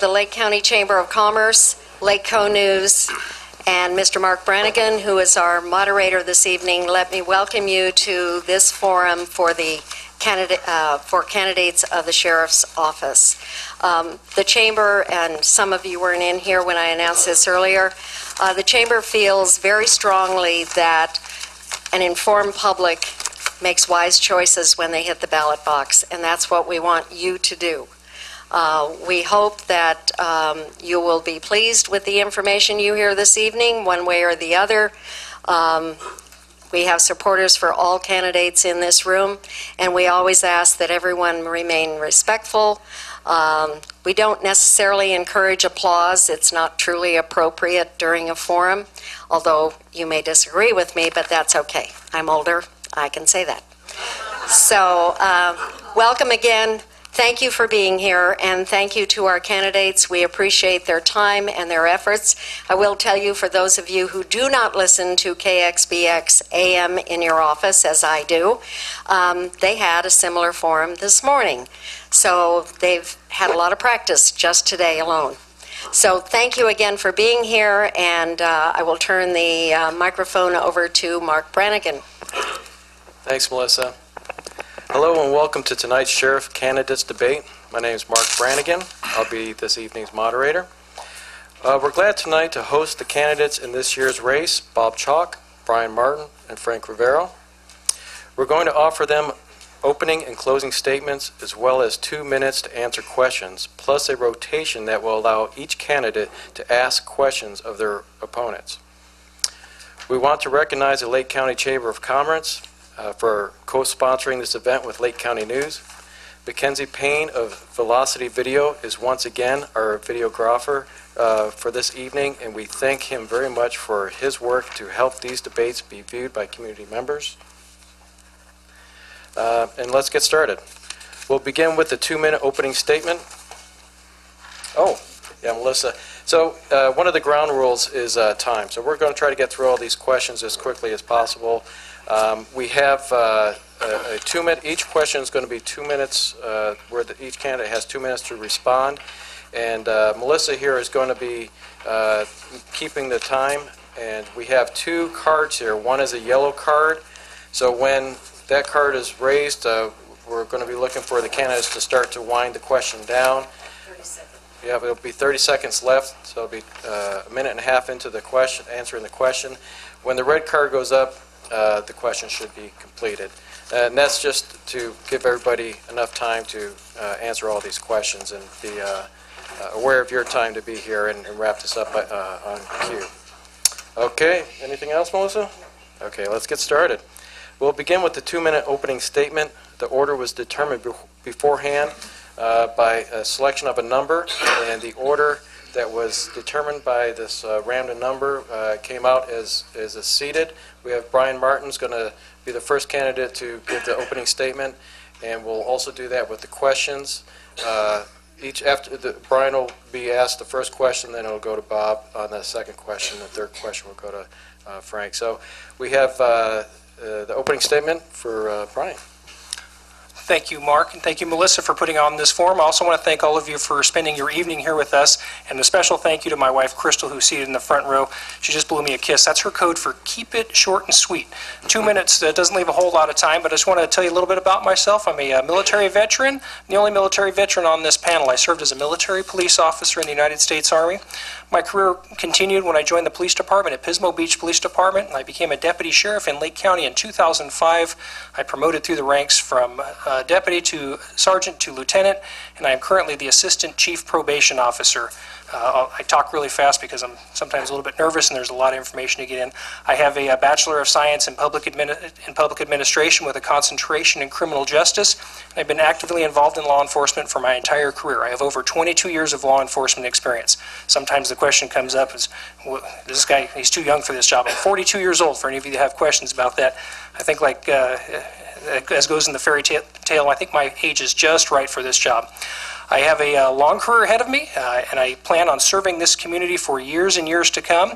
The Lake County Chamber of Commerce, Lake Co News, and Mr. Mark Brannigan, who is our moderator this evening. Let me welcome you to this forum for the candidates of the Sheriff's Office. The Chamber, and some of you weren't in here when I announced this earlier, the Chamber feels very strongly that an informed public makes wise choices when they hit the ballot box, and that's what we want you to do. We hope that you will be pleased with the information you hear this evening, one way or the other. We have supporters for all candidates in this room, and we always ask that everyone remain respectful. We don't necessarily encourage applause. It's not truly appropriate during a forum, although you may disagree with me, but that's okay. I'm older. I can say that. So, welcome again. Thank you for being here, and thank you to our candidates. We appreciate their time and their efforts. I will tell you, for those of you who do not listen to KXBX AM in your office, as I do, they had a similar forum this morning. So they've had a lot of practice just today alone. So thank you again for being here, and I will turn the microphone over to Mark Brannigan. Thanks, Melissa. Hello and welcome to tonight's Sheriff Candidates Debate. My name is Mark Brannigan. I'll be this evening's moderator. We're glad tonight to host the candidates in this year's race, Bob Chalk, Brian Martin, and Frank Rivero. We're going to offer them opening and closing statements as well as 2 minutes to answer questions, plus a rotation that will allow each candidate to ask questions of their opponents. We want to recognize the Lake County Chamber of Commerce for co-sponsoring this event with Lake County News. Mackenzie Payne of Velocity Video is once again our videographer for this evening, and we thank him very much for his work to help these debates be viewed by community members. And let's get started. We'll begin with the 2-minute opening statement. Oh, yeah, Melissa. So one of the ground rules is time. So we're going to try to get through all these questions as quickly as possible. We have a 2-minute, each question is going to be 2 minutes, where each candidate has 2 minutes to respond. And Melissa here is going to be keeping the time. And we have 2 cards here. One is a yellow card. So when that card is raised, we're going to be looking for the candidates to start to wind the question down. 30 seconds. Yeah, it'll be 30 seconds left, so it'll be a minute and a half into the question, answering the question. When the red card goes up, the question should be completed. And that's just to give everybody enough time to answer all these questions and be aware of your time to be here and wrap this up on cue. Okay, anything else, Melissa? Okay, let's get started. We'll begin with the 2-minute opening statement. The order was determined beforehand by a selection of a number, and the order that was determined by this random number came out as seated. We have Brian Martin's going to be the first candidate to give the opening statement, and we'll also do that with the questions. Brian will be asked the first question, then it'll go to Bob on the second question. The third question will go to Frank. So we have the opening statement for Brian. Thank you, Mark, and thank you, Melissa, for putting on this forum. I also want to thank all of you for spending your evening here with us, and a special thank you to my wife, Crystal, who's seated in the front row. She just blew me a kiss. That's her code for keep it short and sweet. 2 minutes doesn't leave a whole lot of time, but I just want to tell you a little bit about myself. I'm a military veteran, I'm the only military veteran on this panel. I served as a military police officer in the United States Army. My career continued when I joined the police department at Pismo Beach Police Department, and I became a deputy sheriff in Lake County in 2005. I promoted through the ranks from deputy to sergeant to lieutenant, and I am currently the assistant chief probation officer. I talk really fast because I'm sometimes a little bit nervous and there's a lot of information to get in. I have a Bachelor of Science in Public Administration with a concentration in criminal justice. I've been actively involved in law enforcement for my entire career. I have over 22 years of law enforcement experience. Sometimes the question comes up is, well, this guy, he's too young for this job. I'm 42 years old, for any of you that have questions about that. I think like, as goes in the fairy tale, I think my age is just right for this job. I have a long career ahead of me, and I plan on serving this community for years and years to come.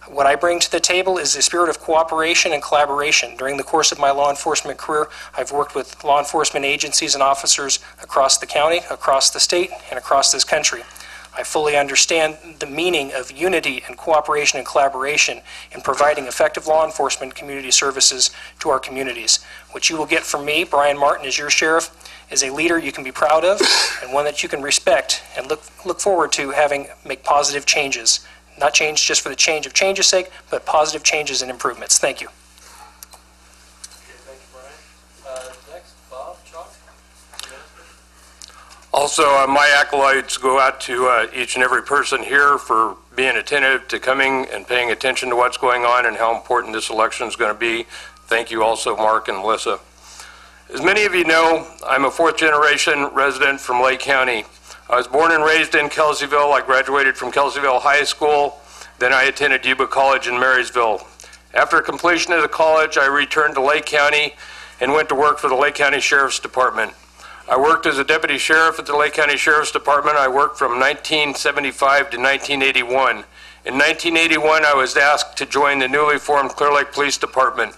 What I bring to the table is a spirit of cooperation and collaboration. During the course of my law enforcement career, I've worked with law enforcement agencies and officers across the county, across the state, and across this country. I fully understand the meaning of unity and cooperation and collaboration in providing effective law enforcement community services to our communities. What you will get from me, Brian Martin, as your sheriff, is a leader you can be proud of and one that you can respect and look forward to having make positive changes. Not change just for the change of change's sake, but positive changes and improvements. Thank you. Thank you, Brian. Next, Bob Chalk. Also, my accolades go out to each and every person here for being attentive to coming and paying attention to what's going on and how important this election is going to be. Thank you also, Mark and Melissa. As many of you know, I'm a fourth-generation resident from Lake County. I was born and raised in Kelseyville. I graduated from Kelseyville High School. Then I attended Yuba College in Marysville. After completion of the college, I returned to Lake County and went to work for the Lake County Sheriff's Department. I worked as a deputy sheriff at the Lake County Sheriff's Department. I worked from 1975 to 1981. In 1981, I was asked to join the newly formed Clear Lake Police Department.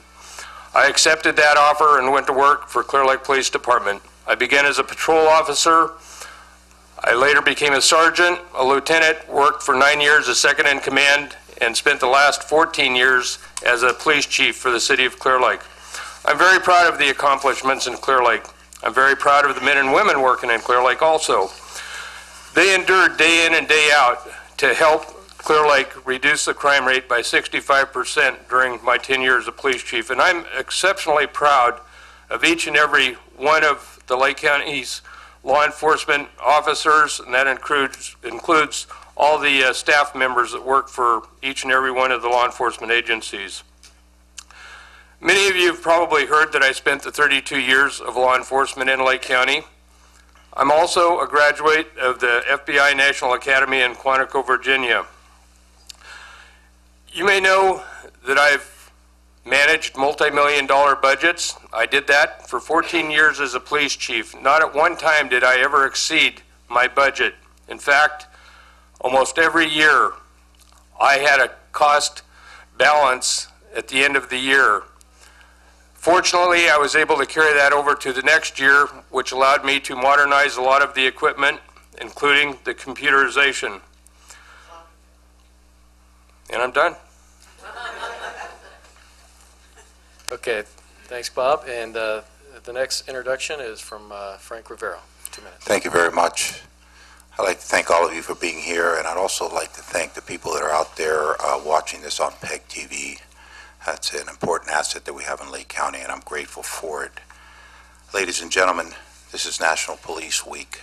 I accepted that offer and went to work for Clear Lake Police Department. I began as a patrol officer. I later became a sergeant, a lieutenant, worked for 9 years as second in command, and spent the last 14 years as a police chief for the city of Clear Lake. I'm very proud of the accomplishments in Clear Lake. I'm very proud of the men and women working in Clear Lake also. They endured day in and day out to help Clear Lake reduce the crime rate by 65% during my 10 years as police chief. And I'm exceptionally proud of each and every one of the Lake County's law enforcement officers, and that includes all the staff members that work for each and every one of the law enforcement agencies. Many of you have probably heard that I spent the 32 years of law enforcement in Lake County. I'm also a graduate of the FBI National Academy in Quantico, Virginia. You may know that I've managed multi-million-dollar budgets. I did that for 14 years as a police chief. Not at one time did I ever exceed my budget. In fact, almost every year I had a cost balance at the end of the year. Fortunately, I was able to carry that over to the next year, which allowed me to modernize a lot of the equipment, including the computerization. And I'm done. Okay, thanks, Bob. And the next introduction is from Frank Rivero. 2 minutes. Thank you very much. I'd like to thank all of you for being here, and I'd also like to thank the people that are out there watching this on PEG TV. That's an important asset that we have in Lake County, and I'm grateful for it. Ladies and gentlemen, this is National Police Week.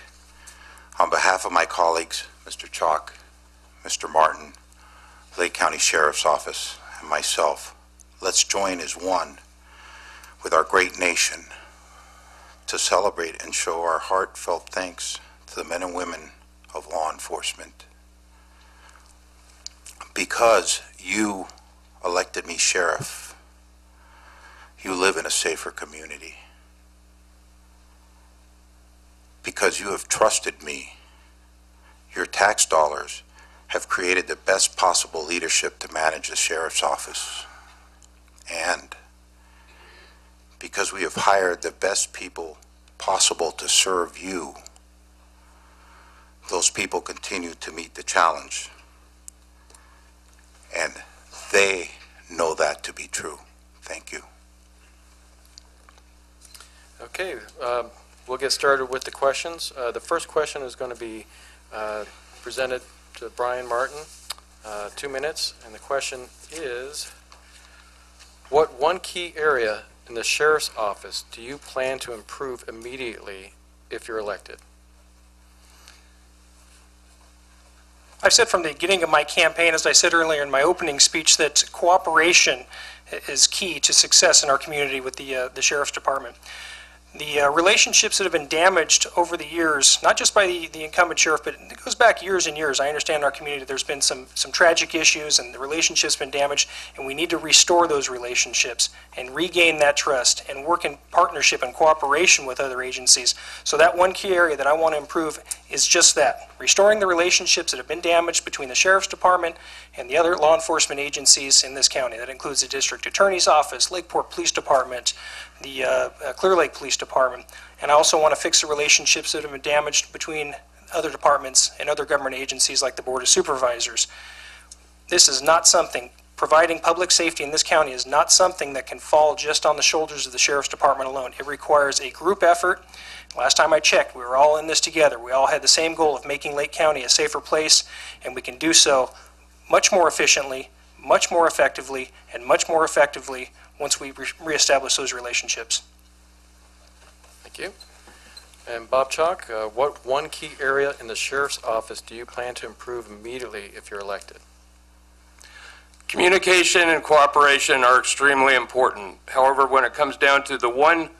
On behalf of my colleagues, Mr. Chalk, Mr. Martin, Lake County Sheriff's Office, and myself, let's join as one with our great nation to celebrate and show our heartfelt thanks to the men and women of law enforcement. Because you elected me sheriff, you live in a safer community. Because you have trusted me, your tax dollars have created the best possible leadership to manage the sheriff's office. And because we have hired the best people possible to serve you, those people continue to meet the challenge. And they know that to be true. Thank you. Okay, we'll get started with the questions. The first question is going to be presented to Brian Martin, 2 minutes, and the question is, what one key area in the sheriff's office do you plan to improve immediately if you're elected? I've said from the beginning of my campaign, as I said earlier in my opening speech, that cooperation is key to success in our community with the Sheriff's Department. The relationships that have been damaged over the years, not just by the incumbent sheriff, but it goes back years and years. I understand in our community there's been some tragic issues and the relationship's been damaged, and we need to restore those relationships and regain that trust and work in partnership and cooperation with other agencies. So that one key area that I want to improve is just that, restoring the relationships that have been damaged between the Sheriff's Department and the other law enforcement agencies in this county. That includes the District Attorney's Office, Lakeport Police Department, the Clear Lake Police Department. And I also want to fix the relationships that have been damaged between other departments and other government agencies like the Board of Supervisors. This is not something, providing public safety in this county is not something that can fall just on the shoulders of the Sheriff's Department alone. It requires a group effort. Last time I checked, we were all in this together. We all had the same goal of making Lake County a safer place, and we can do so much more efficiently, much more effectively, and much more effectively once we reestablish those relationships. Thank you. And Bob Chalk, what one key area in the sheriff's office do you plan to improve immediately if you're elected? Communication and cooperation are extremely important. However, when it comes down to the one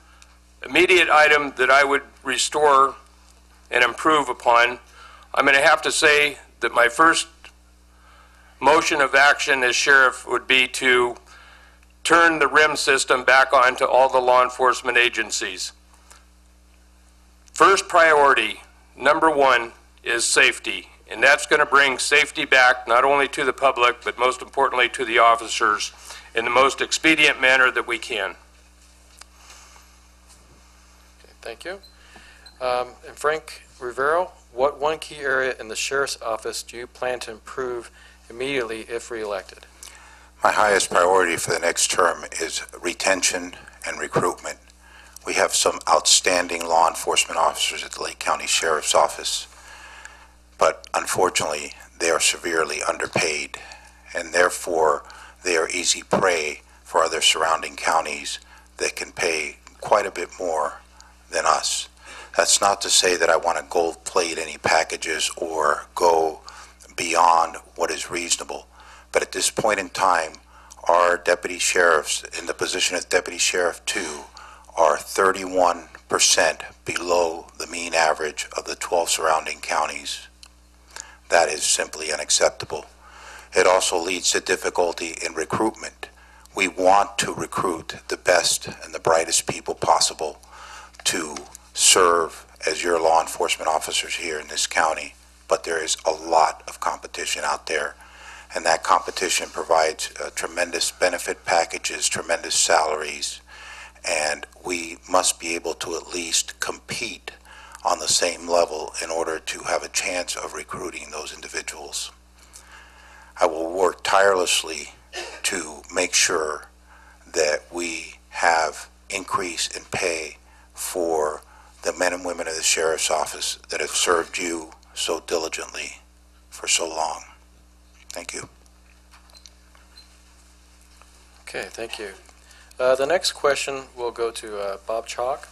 immediate item that I would restore and improve upon, I'm going to have to say that my first motion of action as sheriff would be to turn the RIM system back on to all the law enforcement agencies. First priority, number one, is safety. And that's going to bring safety back not only to the public, but most importantly to the officers in the most expedient manner that we can. Okay, thank you. And Frank Rivero, what one key area in the sheriff's office do you plan to improve immediately if reelected? My highest priority for the next term is retention and recruitment. We have some outstanding law enforcement officers at the Lake County Sheriff's Office, but unfortunately they are severely underpaid, and therefore they are easy prey for other surrounding counties that can pay quite a bit more than us. That's not to say that I want to gold plate any packages or go beyond what is reasonable, but at this point in time our deputy sheriffs in the position of Deputy Sheriff 2 are 31% below the mean average of the 12 surrounding counties. That is simply unacceptable. It also leads to difficulty in recruitment. We want to recruit the best and the brightest people possible to serve as your law enforcement officers here in this county, but there is a lot of competition out there, and that competition provides tremendous benefit packages, tremendous salaries, and we must be able to at least compete on the same level in order to have a chance of recruiting those individuals. I will work tirelessly to make sure that we have increase in pay for the men and women of the Sheriff's Office that have served you so diligently for so long. Thank you. Okay, thank you. The next question will go to Bob Chalk.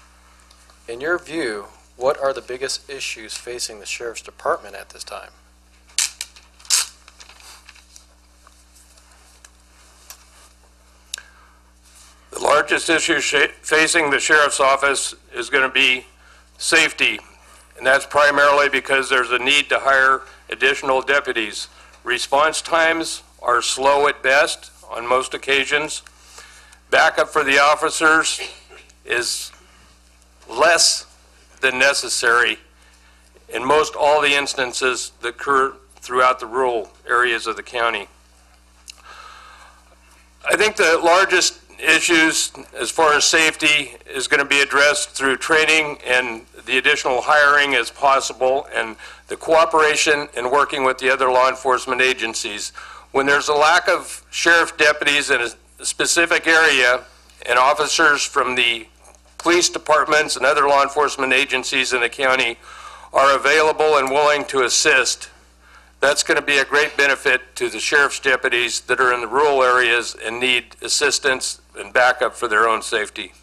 In your view, what are the biggest issues facing the Sheriff's Department at this time? The largest issue facing the Sheriff's Office is going to be safety, and that's primarily because there's a need to hire additional deputies. Response times are slow at best on most occasions. Backup for the officers is less than necessary in most all the instances that occur throughout the rural areas of the county. I think the largest issues as far as safety is going to be addressed through training and the additional hiring as possible, and the cooperation and working with the other law enforcement agencies. When there's a lack of sheriff deputies in a specific area and officers from the police departments and other law enforcement agencies in the county are available and willing to assist, that's going to be a great benefit to the sheriff's deputies that are in the rural areas and need assistance and backup for their own safety.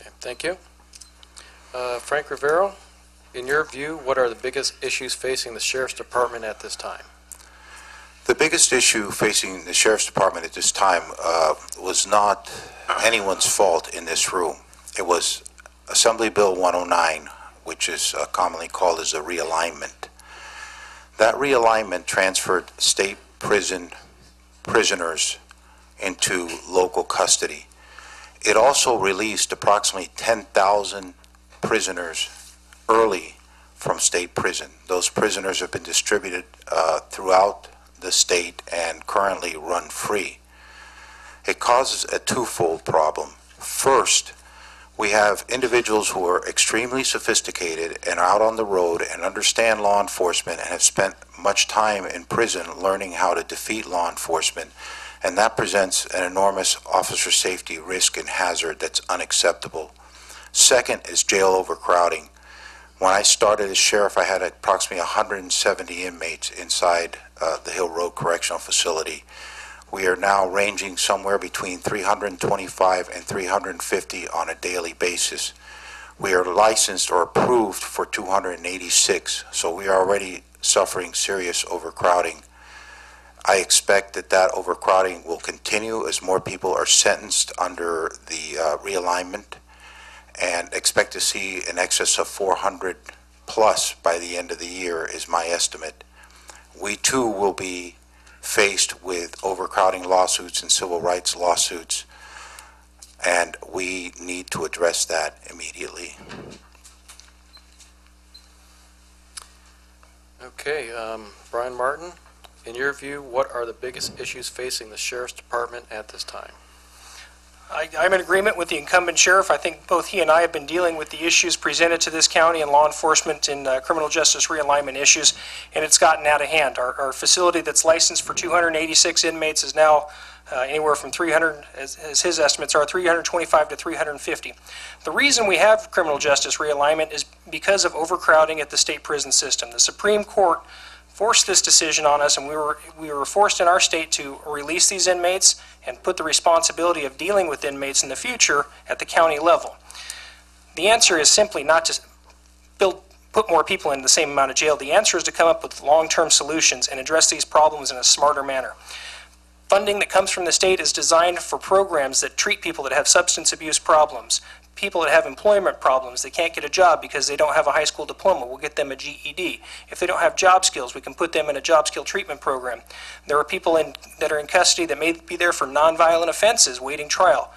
Okay, thank you. Frank Rivero, in your view, what are the biggest issues facing the Sheriff's Department at this time? The biggest issue facing the Sheriff's Department at this time was not anyone's fault in this room. It was Assembly Bill 109, which is commonly called as a realignment. That realignment transferred state prisoners into local custody. It also released approximately 10,000 prisoners early from state prison. Those prisoners have been distributed throughout the state and currently run free. It causes a twofold problem. First, We have individuals who are extremely sophisticated and are out on the road and understand law enforcement and have spent much time in prison learning how to defeat law enforcement, and that presents an enormous officer safety risk and hazard that's unacceptable. Second is jail overcrowding. When I started as sheriff, I had approximately 170 inmates inside the Hill Road Correctional Facility. We are now ranging somewhere between 325 and 350 on a daily basis. We are licensed or approved for 286, so we are already suffering serious overcrowding. I expect that that overcrowding will continue as more people are sentenced under the realignment, and expect to see in excess of 400 plus by the end of the year is my estimate. We too will be faced with overcrowding lawsuits and civil rights lawsuits, and we need to address that immediately. Okay, Brian Martin, in your view, what are the biggest issues facing the Sheriff's Department at this time? I'm in agreement with the incumbent sheriff. I think both he and I have been dealing with the issues presented to this county and law enforcement and criminal justice realignment issues, and it's gotten out of hand. Our facility that's licensed for 286 inmates is now anywhere from 300, as his estimates are, 325 to 350. The reason we have criminal justice realignment is because of overcrowding at the state prison system. The Supreme Court forced this decision on us, and we were forced in our state to release these inmates and put the responsibility of dealing with inmates in the future at the county level. The answer is simply not to put more people in the same amount of jail. The answer is to come up with long-term solutions and address these problems in a smarter manner. Funding that comes from the state is designed for programs that treat people that have substance abuse problems, people that have employment problems. They can't get a job because they don't have a high school diploma. We'll get them a GED. If they don't have job skills, we can put them in a job skill treatment program. There are people that are in custody that may be there for nonviolent offenses waiting trial.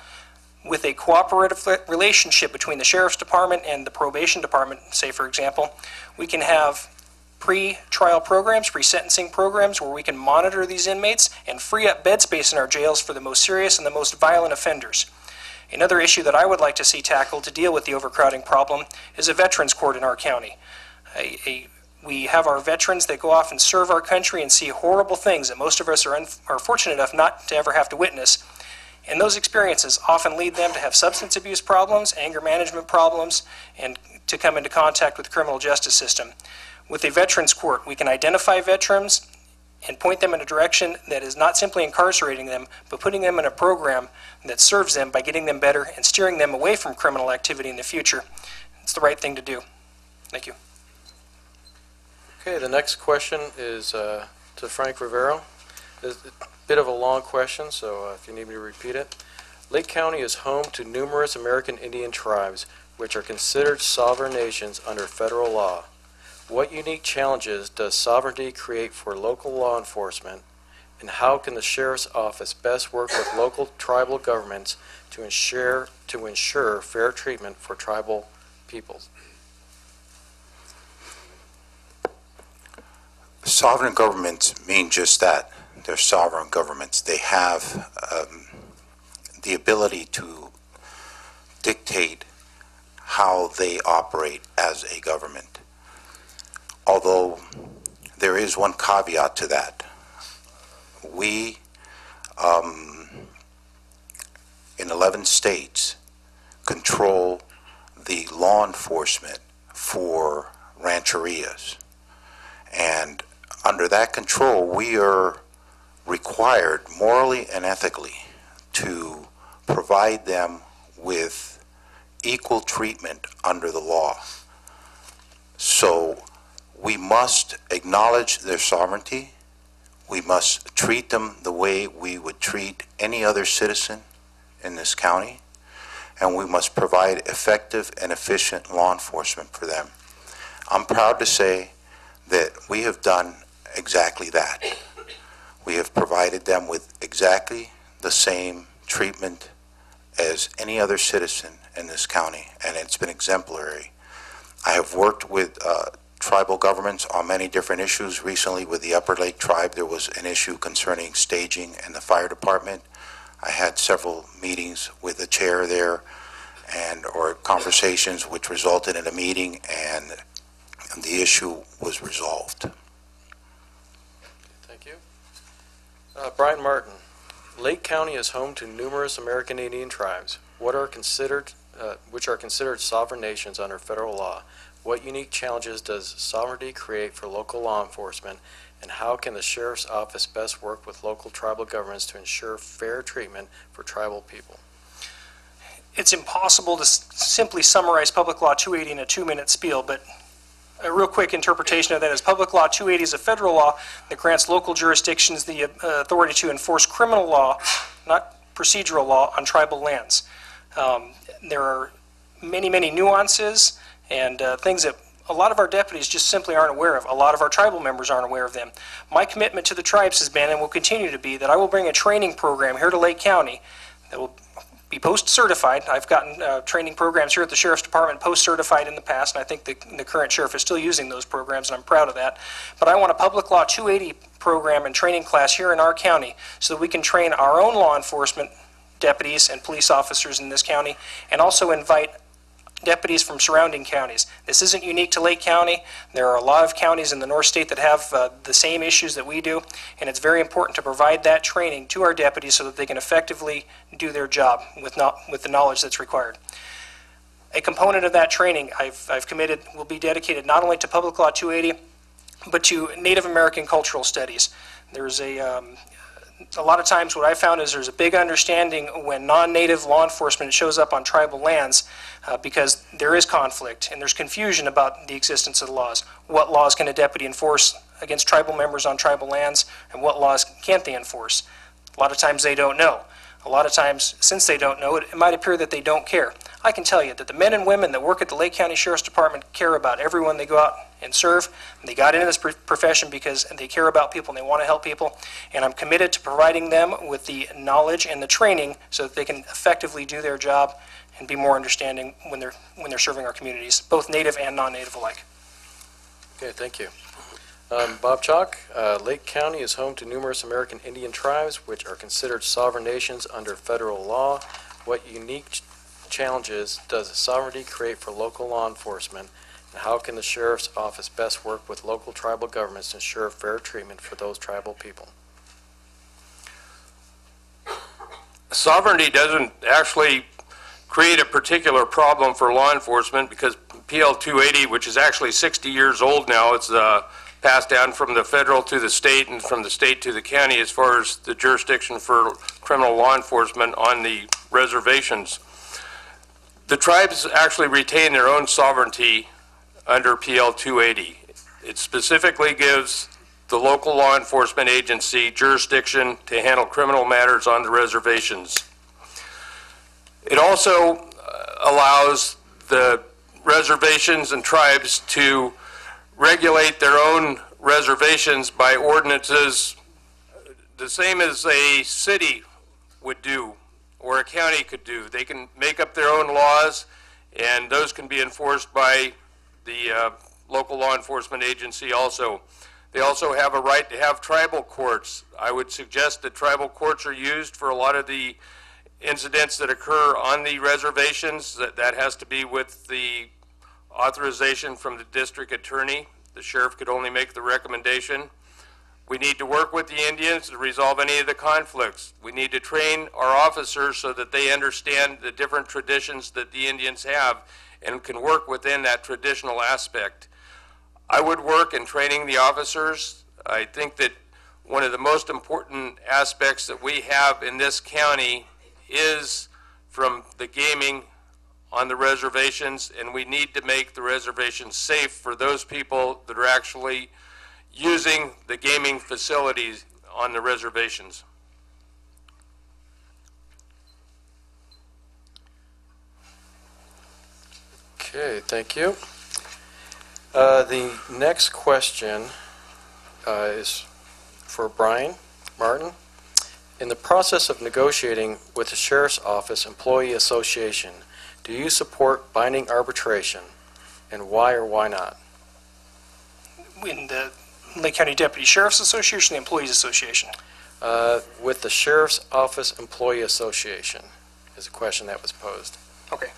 With a cooperative relationship between the Sheriff's Department and the Probation Department, say for example, we can have pre-trial programs, pre-sentencing programs where we can monitor these inmates and free up bed space in our jails for the most serious and the most violent offenders. Another issue that I would like to see tackled to deal with the overcrowding problem is a veterans court in our county. We have our veterans that go off and serve our country and see horrible things that most of us are fortunate enough not to ever have to witness. And those experiences often lead them to have substance abuse problems, anger management problems, and to come into contact with the criminal justice system. With a veterans court, we can identify veterans and point them in a direction that is not simply incarcerating them, but putting them in a program that serves them by getting them better and steering them away from criminal activity in the future. It's the right thing to do. Thank you. Okay, the next question is to Frank Rivero. It's a bit of a long question, so if you need me to repeat it. Lake County is home to numerous American Indian tribes, which are considered sovereign nations under federal law. What unique challenges does sovereignty create for local law enforcement, and how can the Sheriff's Office best work with local tribal governments to ensure fair treatment for tribal peoples? Sovereign governments mean just that. They're sovereign governments. They have the ability to dictate how they operate as a government. Although there is one caveat to that. We, in 11 states, control the law enforcement for rancherias. And under that control, we are required morally and ethically to provide them with equal treatment under the law. So we must acknowledge their sovereignty. We must treat them the way we would treat any other citizen in this county, and we must provide effective and efficient law enforcement for them. I'm proud to say that we have done exactly that. We have provided them with exactly the same treatment as any other citizen in this county, and it's been exemplary. I have worked with tribal governments on many different issues. Recently with the Upper Lake Tribe, there was an issue concerning staging and the fire department. I had several meetings with the chair there, or conversations which resulted in a meeting, and the issue was resolved. Thank you. Brian Martin, Lake County is home to numerous American Indian tribes, which are considered sovereign nations under federal law. What unique challenges does sovereignty create for local law enforcement, and how can the Sheriff's Office best work with local tribal governments to ensure fair treatment for tribal people? It's impossible to simply summarize Public Law 280 in a 2-minute spiel, but a real quick interpretation of that is Public Law 280 is a federal law that grants local jurisdictions the authority to enforce criminal law, not procedural law, on tribal lands. There are many, many nuances and things that a lot of our deputies just simply aren't aware of. A lot of our tribal members aren't aware of them. My commitment to the tribes has been, and will continue to be, that I will bring a training program here to Lake County that will be post-certified. I've gotten training programs here at the Sheriff's Department post-certified in the past, and I think the current sheriff is still using those programs, and I'm proud of that. But I want a Public Law 280 program and training class here in our county so that we can train our own law enforcement deputies and police officers in this county, and also invite deputies from surrounding counties. This isn't unique to Lake County. There are a lot of counties in the North State that have the same issues that we do, and it's very important to provide that training to our deputies so that they can effectively do their job with the knowledge that's required. A component of that training I've committed will be dedicated not only to Public Law 280, but to Native American cultural studies. There's a lot of times what I found is there's a big understanding when non-native law enforcement shows up on tribal lands because there is conflict and there's confusion about the existence of the laws. What laws can a deputy enforce against tribal members on tribal lands, and what laws can't they enforce? A lot of times they don't know. A lot of times, since they don't know, it might appear that they don't care. I can tell you that the men and women that work at the Lake County Sheriff's Department care about everyone they go out and serve. And they got into this profession because they care about people and they want to help people. And I'm committed to providing them with the knowledge and the training so that they can effectively do their job and be more understanding when they're serving our communities, both native and non-native alike. Okay, thank you. Bob Chalk, Lake County is home to numerous American Indian tribes which are considered sovereign nations under federal law. What unique challenges does sovereignty create for local law enforcement, and how can the Sheriff's Office best work with local tribal governments to ensure fair treatment for those tribal people? Sovereignty doesn't actually create a particular problem for law enforcement because PL 280, which is actually 60 years old now, it's passed down from the federal to the state and from the state to the county as far as the jurisdiction for criminal law enforcement on the reservations. The tribes actually retain their own sovereignty under PL 280. It specifically gives the local law enforcement agency jurisdiction to handle criminal matters on the reservations. It also allows the reservations and tribes to regulate their own reservations by ordinances the same as a city would do or a county could do. They can make up their own laws, and those can be enforced by the local law enforcement agency also. They also have a right to have tribal courts. I would suggest that tribal courts are used for a lot of the incidents that occur on the reservations. That has to be with the authorization from the district attorney. The sheriff could only make the recommendation. We need to work with the Indians to resolve any of the conflicts. We need to train our officers so that they understand the different traditions that the Indians have and can work within that traditional aspect. I would work in training the officers. I think that one of the most important aspects that we have in this county is from the gaming on the reservations, and we need to make the reservations safe for those people that are actually using the gaming facilities on the reservations. Okay, thank you. The next question is for Brian Martin. In the process of negotiating with the Sheriff's Office Employee Association, do you support binding arbitration, and why or why not? In the Lake County Deputy Sheriff's Association, the Employees Association? With the Sheriff's Office Employee Association is a question that was posed. Okay.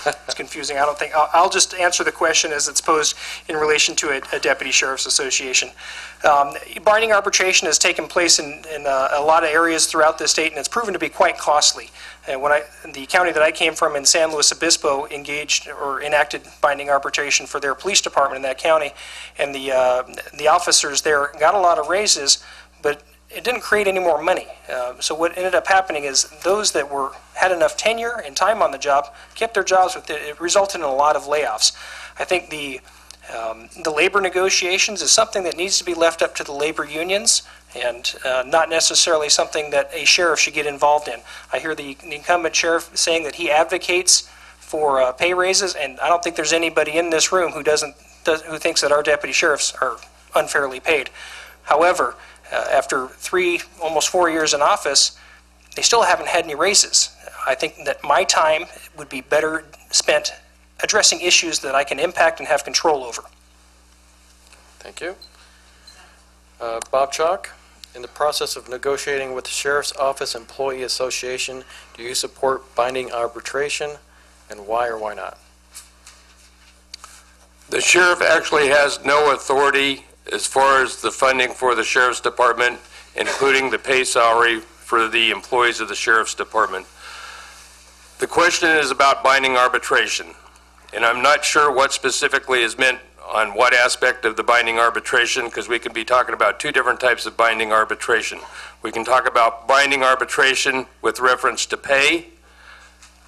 It's confusing. I don't think, I'll just answer the question as it's posed in relation to a deputy sheriff's association. Binding arbitration has taken place in a lot of areas throughout the state, and it's proven to be quite costly. And the county that I came from in San Luis Obispo engaged or enacted binding arbitration for their police department in that county, and the officers there got a lot of raises, but it didn't create any more money. So what ended up happening is those that had enough tenure and time on the job kept their jobs. It resulted in a lot of layoffs. I think the labor negotiations is something that needs to be left up to the labor unions, and not necessarily something that a sheriff should get involved in. I hear the incumbent sheriff saying that he advocates for pay raises, and I don't think there's anybody in this room who thinks that our deputy sheriffs are unfairly paid. However, after almost 4 years in office, they still haven't had any raises. I think that my time would be better spent addressing issues that I can impact and have control over. Thank you. Bob Chalk, in the process of negotiating with the Sheriff's Office Employee Association, do you support binding arbitration, and why or why not? The sheriff actually has no authority as far as the funding for the sheriff's department, including the pay salary for the employees of the sheriff's department. The question is about binding arbitration, and I'm not sure what specifically is meant on what aspect of the binding arbitration, because we could be talking about two different types of binding arbitration. We can talk about binding arbitration with reference to pay.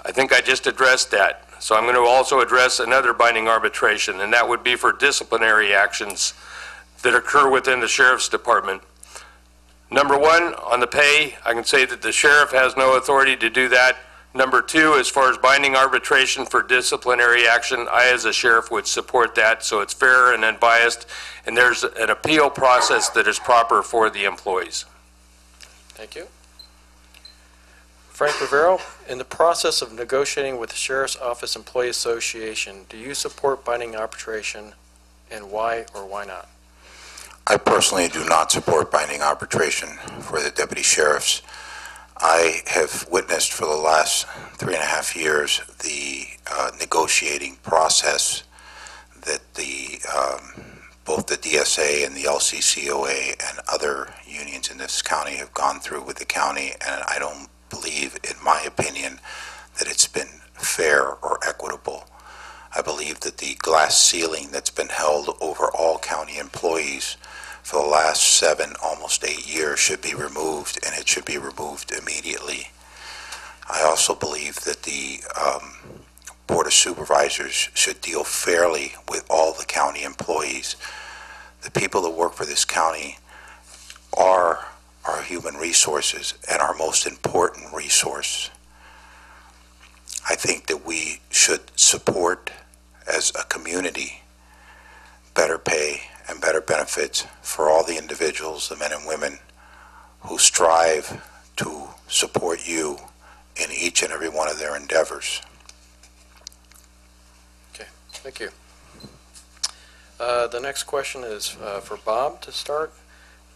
I think I just addressed that. So I'm going to also address another binding arbitration, and that would be for disciplinary actions that occur within the sheriff's department. Number one, on the pay, I can say that the sheriff has no authority to do that. Number two, as far as binding arbitration for disciplinary action, I as a sheriff would support that, so it's fair and unbiased, and there's an appeal process that is proper for the employees. Thank you. Frank Rivero, in the process of negotiating with the Sheriff's Office Employee Association, do you support binding arbitration, and why or why not? I personally do not support binding arbitration for the deputy sheriffs. I have witnessed for the last 3.5 years the negotiating process that both the DSA and the LCCOA and other unions in this county have gone through with the county, and I don't believe, in my opinion, that it's been fair or equitable. I believe that the glass ceiling that's been held over all county employees for the last 7, almost 8 years should be removed, and it should be removed immediately. I also believe that the Board of Supervisors should deal fairly with all the county employees. The people that work for this county are our human resources and our most important resource. I think that we should support, as a community, better pay and better benefits for all the individuals, the men and women, who strive to support you in each and every one of their endeavors. Okay, thank you. The next question is for Bob to start.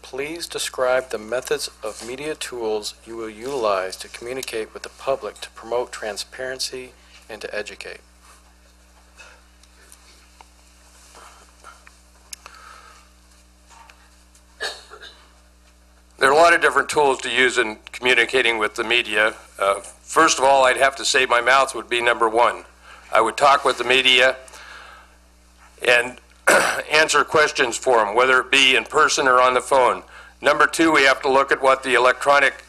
Please describe the methods of media tools you will utilize to communicate with the public to promote transparency and to educate. There are a lot of different tools to use in communicating with the media. First of all, I'd have to say my mouth would be number one. I would talk with the media and answer questions for them, whether it be in person or on the phone. Number two, we have to look at what the electronic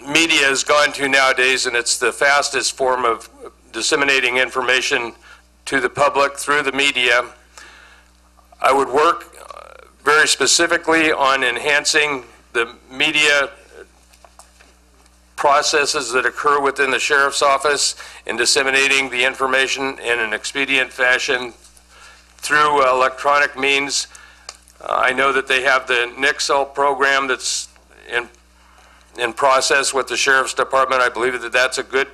media has gone to nowadays, and it's the fastest form of disseminating information to the public through the media. I would work very specifically on enhancing the media processes that occur within the sheriff's office and disseminating the information in an expedient fashion through electronic means. I know that they have the Nixel program that's in process with the sheriff's department. I believe that that's a good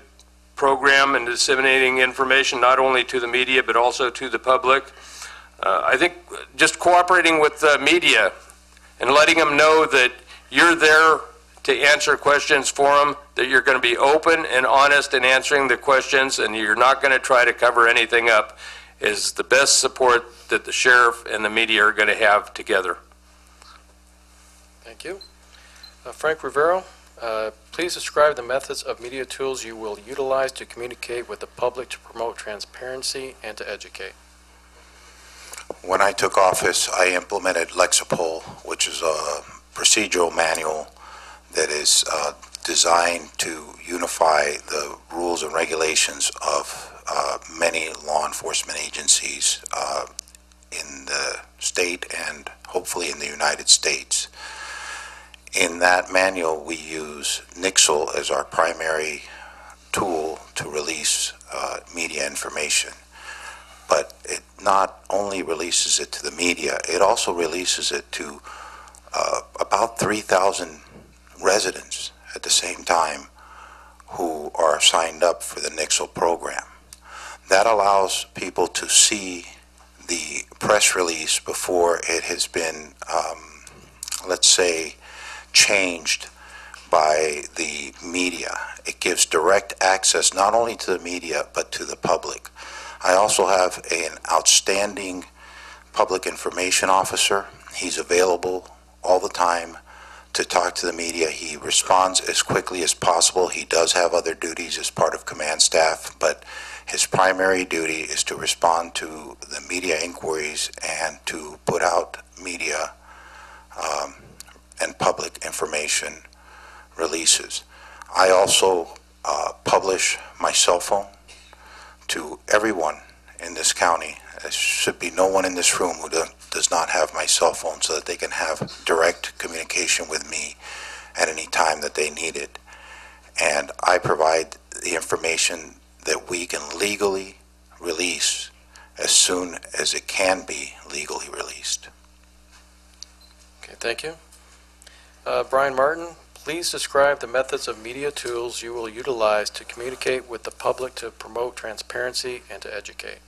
program in disseminating information not only to the media but also to the public. I think just cooperating with the media and letting them know that you're there to answer questions for them, that you're going to be open and honest in answering the questions, and you're not going to try to cover anything up, is the best support that the sheriff and the media are going to have together. Thank you. Frank Rivero, please describe the methods of media tools you will utilize to communicate with the public to promote transparency and to educate. When I took office, I implemented Lexipol, which is a procedural manual that is designed to unify the rules and regulations of many law enforcement agencies in the state and hopefully in the United States. In that manual, we use Nixle as our primary tool to release media information. But it not only releases it to the media, it also releases it to about 3,000 residents at the same time who are signed up for the Nixle program. That allows people to see the press release before it has been, let's say, changed by the media. It gives direct access not only to the media but to the public. I also have an outstanding public information officer. He's available all the time to talk to the media. He responds as quickly as possible. He does have other duties as part of command staff, but his primary duty is to respond to the media inquiries and to put out media and public information releases. I also publish my cell phone to everyone in this county. There should be no one in this room who does not have my cell phone, so that they can have direct communication with me at any time that they need it. And I provide the information that we can legally release as soon as it can be legally released. Okay, thank you. Brian Martin, please describe the methods of media tools you will utilize to communicate with the public to promote transparency and to educate.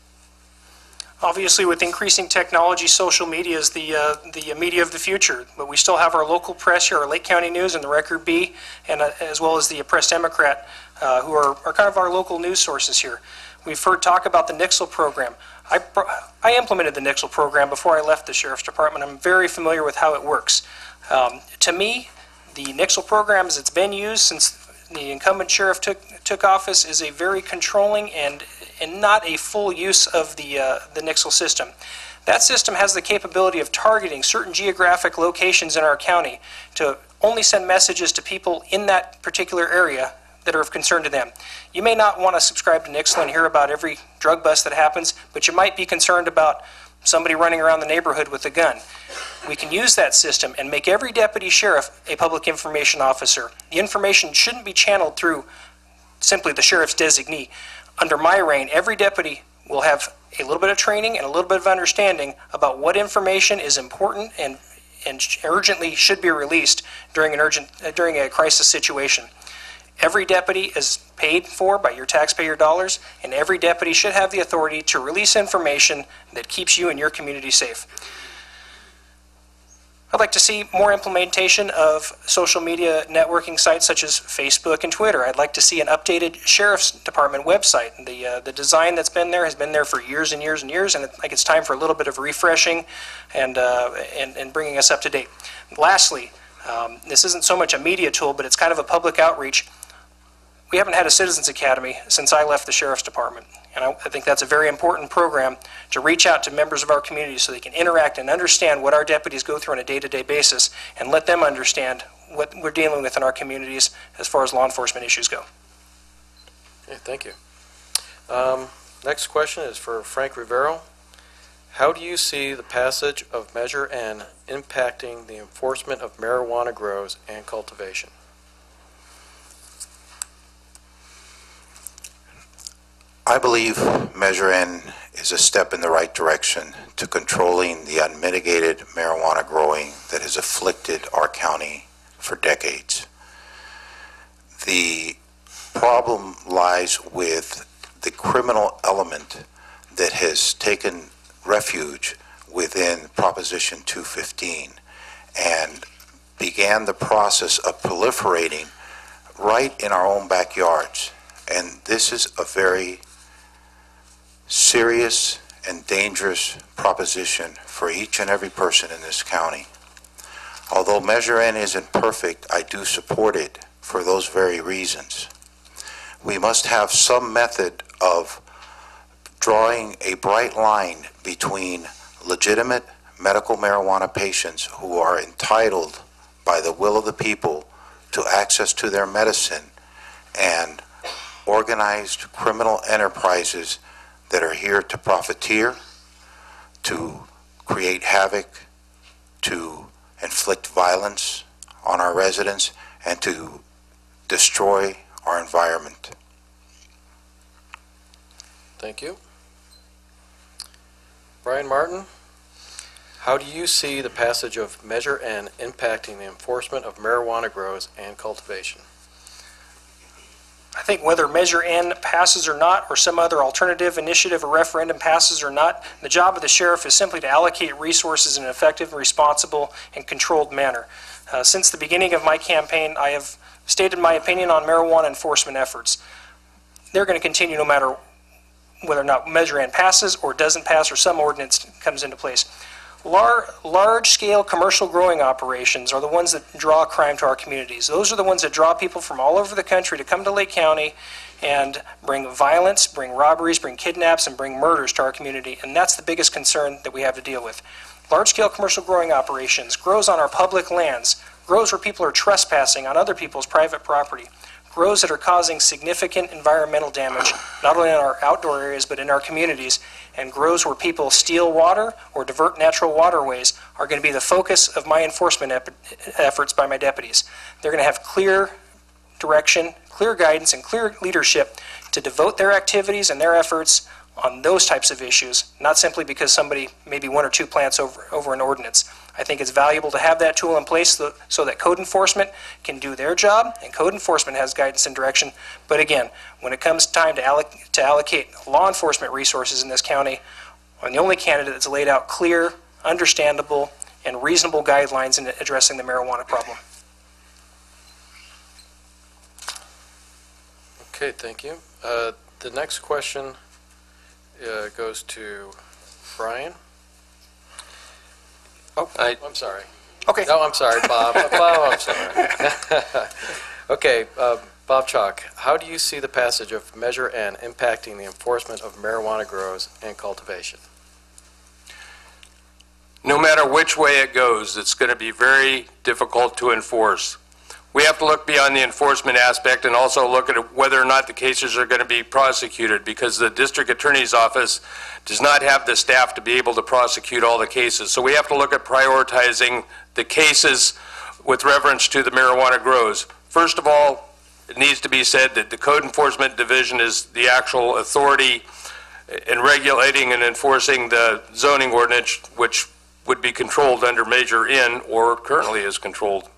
Obviously, with increasing technology, social media is the media of the future, but we still have our local press here, our Lake County News and the Record Bee, and as well as the Press Democrat, who are kind of our local news sources here. We've heard talk about the Nixle program. I implemented the Nixle program before I left the Sheriff's Department. I'm very familiar with how it works. To me, the Nixle program, as it's been used since the incumbent sheriff took office, is a very controlling and not a full use of the Nixle system. That system has the capability of targeting certain geographic locations in our county to only send messages to people in that particular area that are of concern to them. You may not want to subscribe to Nixle and hear about every drug bust that happens, but you might be concerned about somebody running around the neighborhood with a gun. We can use that system and make every deputy sheriff a public information officer. The information shouldn't be channeled through simply the sheriff's designee. Under my reign, every deputy will have a little bit of training and a little bit of understanding about what information is important and urgently should be released during a crisis situation. Every deputy is paid for by your taxpayer dollars, and every deputy should have the authority to release information that keeps you and your community safe. I'd like to see more implementation of social media networking sites such as Facebook and Twitter. I'd like to see an updated Sheriff's Department website. The design that's been there has been there for years and years and years, and it's time for a little bit of refreshing and bringing us up to date. Lastly, this isn't so much a media tool, but it's kind of a public outreach. We haven't had a Citizens Academy since I left the Sheriff's Department, and I think that's a very important program to reach out to members of our community so they can interact and understand what our deputies go through on a day-to-day basis, and let them understand what we're dealing with in our communities as far as law enforcement issues go. Okay, thank you. Next question is for Frank Rivero. How do you see the passage of Measure N impacting the enforcement of marijuana grows and cultivation? I believe Measure N is a step in the right direction to controlling the unmitigated marijuana growing that has afflicted our county for decades. The problem lies with the criminal element that has taken refuge within Proposition 215 and began the process of proliferating right in our own backyards. And this is a very serious and dangerous proposition for each and every person in this county. Although Measure N isn't perfect, I do support it for those very reasons. We must have some method of drawing a bright line between legitimate medical marijuana patients who are entitled by the will of the people to access to their medicine and organized criminal enterprises that are here to profiteer, to create havoc, to inflict violence on our residents, and to destroy our environment. Thank you. Brian Martin, how do you see the passage of Measure N impacting the enforcement of marijuana grows and cultivation? I think whether Measure N passes or not, or some other alternative initiative or referendum passes or not, the job of the sheriff is simply to allocate resources in an effective, responsible, and controlled manner. Since the beginning of my campaign, I have stated my opinion on marijuana enforcement efforts. They're going to continue no matter whether or not Measure N passes or doesn't pass or some ordinance comes into place. Large-scale commercial growing operations are the ones that draw crime to our communities. Those are the ones that draw people from all over the country to come to Lake County and bring violence, bring robberies, bring kidnaps, and bring murders to our community. And that's the biggest concern that we have to deal with. Large-scale commercial growing operations, grows on our public lands, grows where people are trespassing on other people's private property, grows that are causing significant environmental damage, not only in our outdoor areas but in our communities, and grows where people steal water or divert natural waterways are going to be the focus of my enforcement efforts by my deputies. They're going to have clear direction, clear guidance, and clear leadership to devote their activities and their efforts on those types of issues, not simply because somebody, maybe one or two plants over an ordinance. I think it's valuable to have that tool in place so that code enforcement can do their job, and code enforcement has guidance and direction. But again, when it comes time to allocate law enforcement resources in this county, I'm the only candidate that's laid out clear, understandable, and reasonable guidelines in addressing the marijuana problem. Okay, thank you. The next question goes to Brian. Oh, I'm sorry. Okay. No, I'm sorry, Bob. Bob, I'm sorry. Okay, Bob Chalk, how do you see the passage of Measure N impacting the enforcement of marijuana grows and cultivation? No matter which way it goes, it's going to be very difficult to enforce. We have to look beyond the enforcement aspect and also look at whether or not the cases are going to be prosecuted, because the district attorney's office does not have the staff to be able to prosecute all the cases. So we have to look at prioritizing the cases with reference to the marijuana grows. First of all, it needs to be said that the Code Enforcement Division is the actual authority in regulating and enforcing the zoning ordinance, which would be controlled under Measure N, or currently is controlled.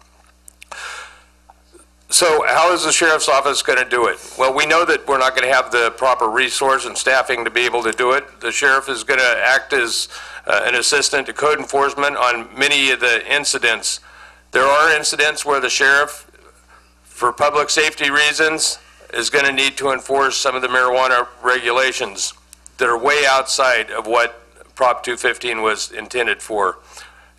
So how is the sheriff's office going to do it? Well, we know that we're not going to have the proper resource and staffing to be able to do it. The sheriff is going to act as an assistant to code enforcement on many of the incidents. There are incidents where the sheriff, for public safety reasons, is going to need to enforce some of the marijuana regulations that are way outside of what Prop 215 was intended for.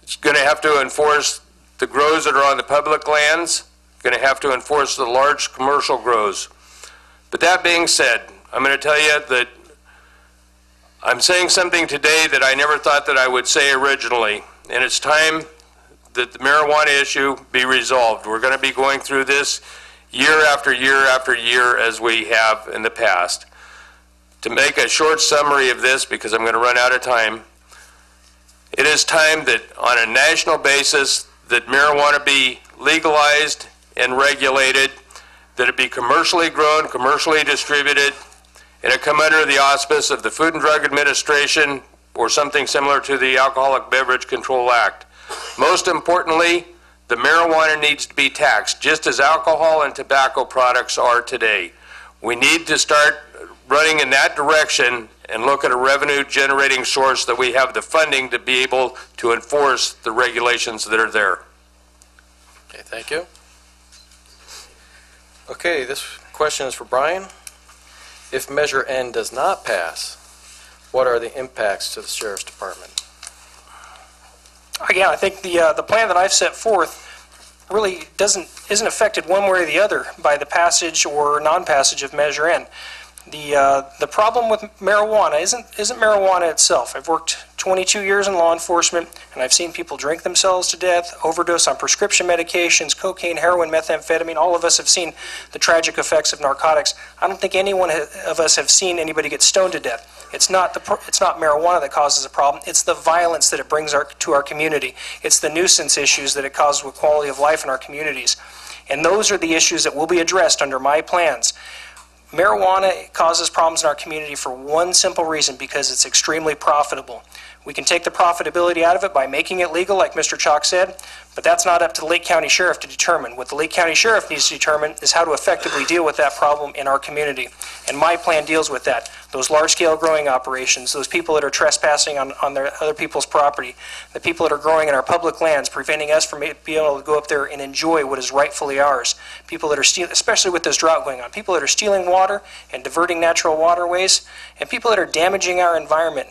It's going to have to enforce the grows that are on the public lands, going to have to enforce the large commercial grows. But that being said, I'm going to tell you that I'm saying something today that I never thought that I would say originally, and it's time that the marijuana issue be resolved. We're going to be going through this year after year after year as we have in the past. To make a short summary of this, because I'm going to run out of time, it is time that on a national basis that marijuana be legalized and regulated, that it be commercially grown, commercially distributed, and it come under the auspice of the Food and Drug Administration or something similar to the Alcoholic Beverage Control Act. Most importantly, the marijuana needs to be taxed, just as alcohol and tobacco products are today. We need to start running in that direction and look at a revenue-generating source that we have the funding to be able to enforce the regulations that are there. Okay, thank you. Okay, this question is for Brian. If Measure N does not pass, what are the impacts to the Sheriff's Department? Again, I think the plan that I've set forth really isn't affected one way or the other by the passage or non-passage of Measure N. The problem with marijuana isn't marijuana itself. I've worked 22 years in law enforcement, and I've seen people drink themselves to death, overdose on prescription medications, cocaine, heroin, methamphetamine. All of us have seen the tragic effects of narcotics. I don't think any one of us have seen anybody get stoned to death. It's not marijuana that causes the problem. It's the violence that it brings to our community. It's the nuisance issues that it causes with quality of life in our communities. And those are the issues that will be addressed under my plans. Marijuana causes problems in our community for one simple reason, because it's extremely profitable. We can take the profitability out of it by making it legal, like Mr. Chalk said, but that's not up to the Lake County Sheriff to determine. What the Lake County Sheriff needs to determine is how to effectively deal with that problem in our community. And my plan deals with that. Those large-scale growing operations, those people that are trespassing on their other people's property, the people that are growing in our public lands, preventing us from being able to go up there and enjoy what is rightfully ours. People that are stealing, especially with this drought going on, people that are stealing water and diverting natural waterways, and people that are damaging our environment.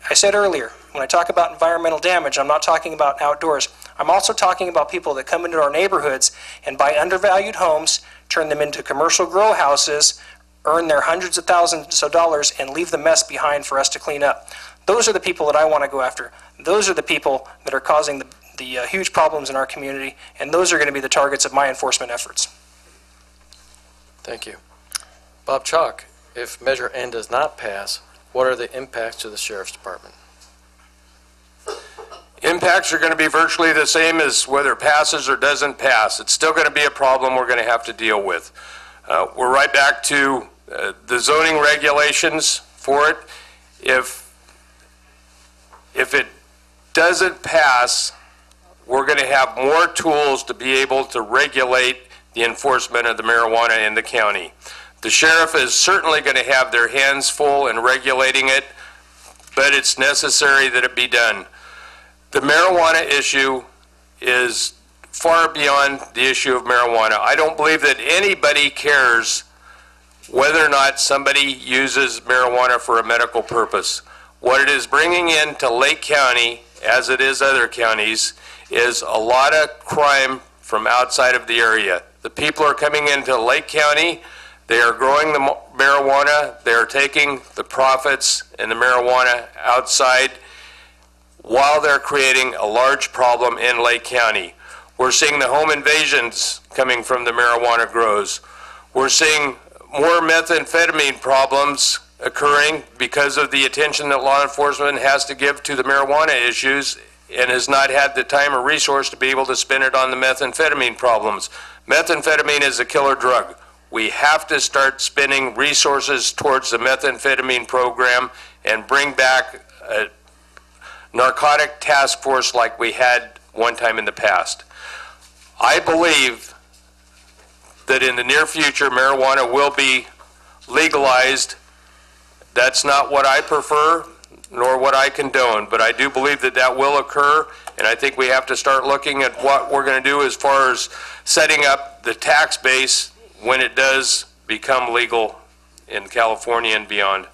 I said earlier, when I talk about environmental damage, I'm not talking about outdoors. I'm also talking about people that come into our neighborhoods and buy undervalued homes, turn them into commercial grow houses, earn their hundreds of thousands of dollars, and leave the mess behind for us to clean up. Those are the people that I want to go after. Those are the people that are causing the huge problems in our community, and those are going to be the targets of my enforcement efforts. Thank you. Bob Chalk, if Measure N does not pass, what are the impacts to the Sheriff's Department? Impacts are going to be virtually the same as whether it passes or doesn't pass. It's still going to be a problem we're going to have to deal with. We're right back to the zoning regulations for it. If it doesn't pass, we're going to have more tools to be able to regulate the enforcement of the marijuana in the county. The sheriff is certainly going to have their hands full in regulating it, but it's necessary that it be done. The marijuana issue is far beyond the issue of marijuana. I don't believe that anybody cares whether or not somebody uses marijuana for a medical purpose. What it is bringing into Lake County, as it is other counties, is a lot of crime from outside of the area. The people are coming into Lake County, they are growing the marijuana, they are taking the profits and the marijuana outside while they're creating a large problem in Lake County. We're seeing the home invasions coming from the marijuana grows. We're seeing more methamphetamine problems occurring because of the attention that law enforcement has to give to the marijuana issues and has not had the time or resource to be able to spend it on the methamphetamine problems. Methamphetamine is a killer drug. We have to start spending resources towards the methamphetamine program and bring back a narcotic task force like we had one time in the past. I believe that in the near future marijuana will be legalized. That's not what I prefer nor what I condone, but I do believe that that will occur, and I think we have to start looking at what we're going to do as far as setting up the tax base when it does become legal in California and beyond.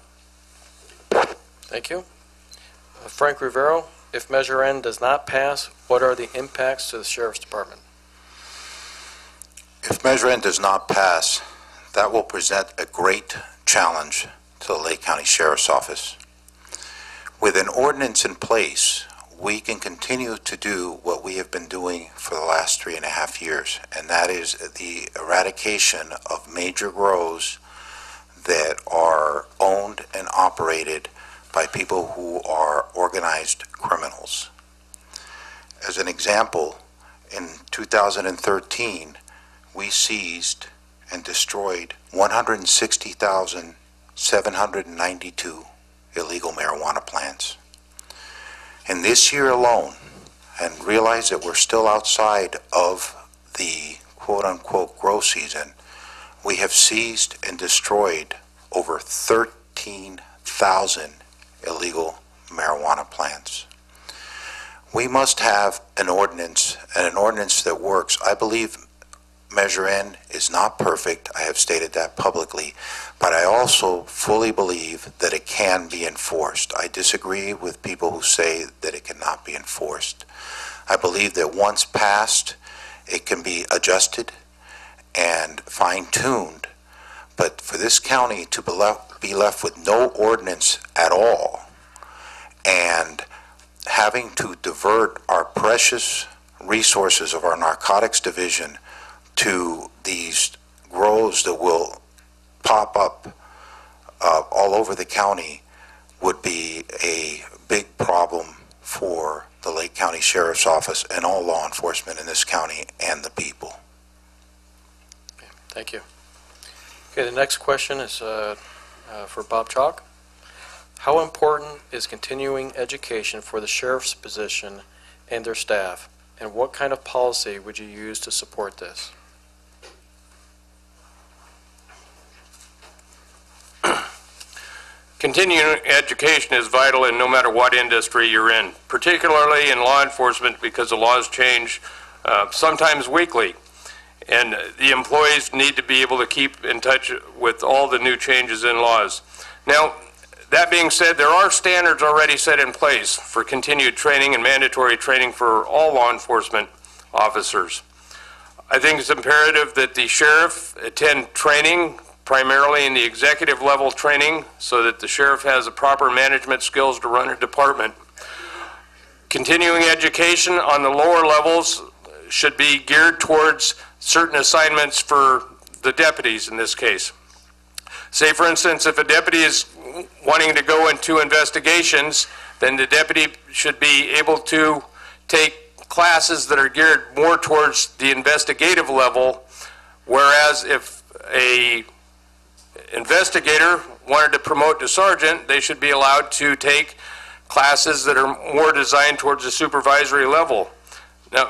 Thank you. Frank Rivero, if Measure N does not pass, what are the impacts to the Sheriff's Department? If Measure N does not pass, that will present a great challenge to the Lake County Sheriff's Office. With an ordinance in place, we can continue to do what we have been doing for the last 3.5 years, and that is the eradication of major grows that are owned and operated by people who are organized criminals. As an example, in 2013, we seized and destroyed 160,792 illegal marijuana plants. And this year alone, and realize that we're still outside of the quote-unquote grow season, we have seized and destroyed over 13,000 illegal marijuana plants. We must have an ordinance, and an ordinance that works. I believe Measure N is not perfect. I have stated that publicly, but I also fully believe that it can be enforced. I disagree with people who say that it cannot be enforced. I believe that once passed, it can be adjusted and fine-tuned, but for this county to be left with no ordinance at all and having to divert our precious resources of our narcotics division to these grows that will pop up all over the county would be a big problem for the Lake County Sheriff's Office and all law enforcement in this county and the people. Thank you. Okay, the next question is for Bob Chalk. How important is continuing education for the sheriff's position and their staff, and what kind of policy would you use to support this? Continuing education is vital in no matter what industry you're in, particularly in law enforcement because the laws change sometimes weekly. And the employees need to be able to keep in touch with all the new changes in laws. Now, that being said, there are standards already set in place for continued training and mandatory training for all law enforcement officers. I think it's imperative that the sheriff attend training, primarily in the executive level training, so that the sheriff has the proper management skills to run a department. Continuing education on the lower levels should be geared towards certain assignments for the deputies in this case. Say, for instance, if a deputy is wanting to go into investigations, then the deputy should be able to take classes that are geared more towards the investigative level, whereas if a investigator wanted to promote to sergeant, they should be allowed to take classes that are more designed towards the supervisory level. Now,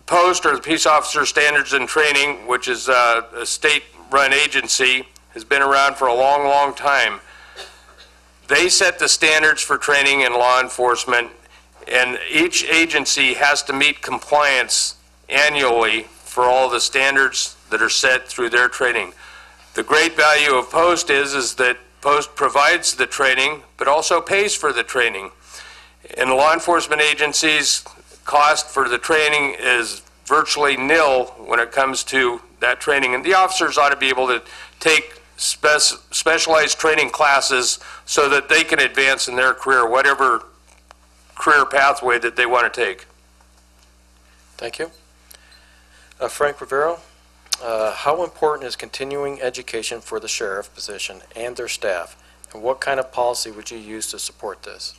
POST, or the Peace Officer Standards and Training, which is a state-run agency, has been around for a long, long time. They set the standards for training in law enforcement, and each agency has to meet compliance annually for all the standards that are set through their training. The great value of POST is that POST provides the training, but also pays for the training. In law enforcement agencies, cost for the training is virtually nil when it comes to that training, and the officers ought to be able to take specialized training classes so that they can advance in their career, whatever career pathway that they want to take. Thank you. Frank Rivero, how important is continuing education for the sheriff position and their staff, and what kind of policy would you use to support this?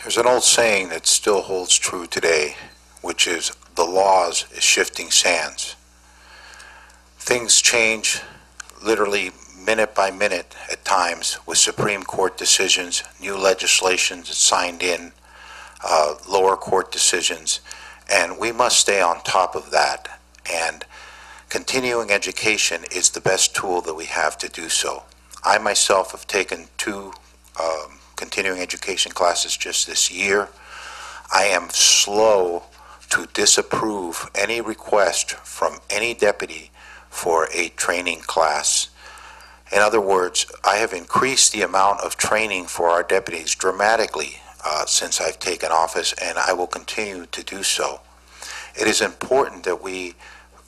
There's an old saying that still holds true today, which is the laws is shifting sands. Things change literally minute by minute at times with Supreme Court decisions, new legislation signed in, lower court decisions, and we must stay on top of that. And continuing education is the best tool that we have to do so. I myself have taken two continuing education classes just this year. I am slow to disapprove any request from any deputy for a training class. In other words, I have increased the amount of training for our deputies dramatically since I've taken office, and I will continue to do so. It is important that we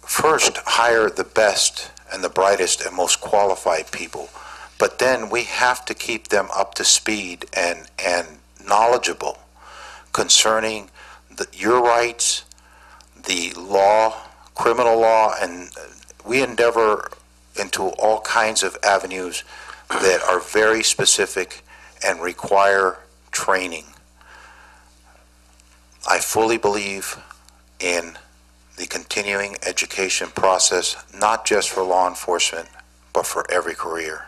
first hire the best and the brightest and most qualified people, but then we have to keep them up to speed and knowledgeable concerning your rights, the law, criminal law, and we endeavor into all kinds of avenues that are very specific and require training. I fully believe in the continuing education process, not just for law enforcement, but for every career.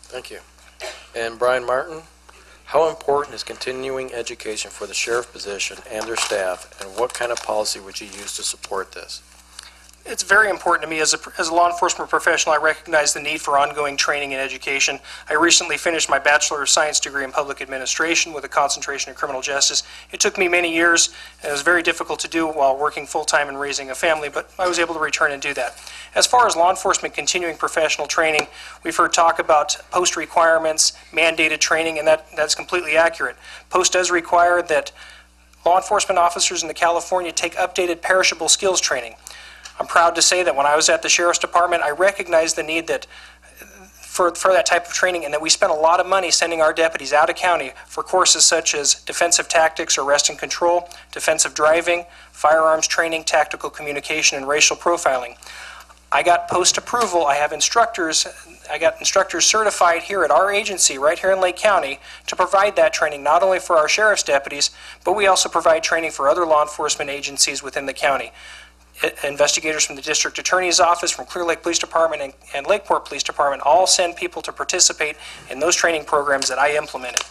Thank you. And Brian Martin, how important is continuing education for the sheriff position and their staff, and what kind of policy would you use to support this? It's very important to me as a law enforcement professional. I recognize the need for ongoing training and education. I recently finished my Bachelor of Science degree in Public Administration with a concentration in criminal justice. It took me many years, and it was very difficult to do while working full-time and raising a family, but I was able to return and do that. As far as law enforcement continuing professional training, we've heard talk about post requirements, mandated training, and that's completely accurate. Post does require that law enforcement officers in California take updated perishable skills training. I'm proud to say that when I was at the Sheriff's Department, I recognized the need that for that type of training, and that we spent a lot of money sending our deputies out of county for courses such as defensive tactics, arrest and control, defensive driving, firearms training, tactical communication, and racial profiling. I got post-approval. I got instructors certified here at our agency, right here in Lake County, to provide that training not only for our sheriff's deputies, but we also provide training for other law enforcement agencies within the county. Investigators from the District Attorney's Office, from Clear Lake Police Department, and Lakeport Police Department all send people to participate in those training programs that I implemented.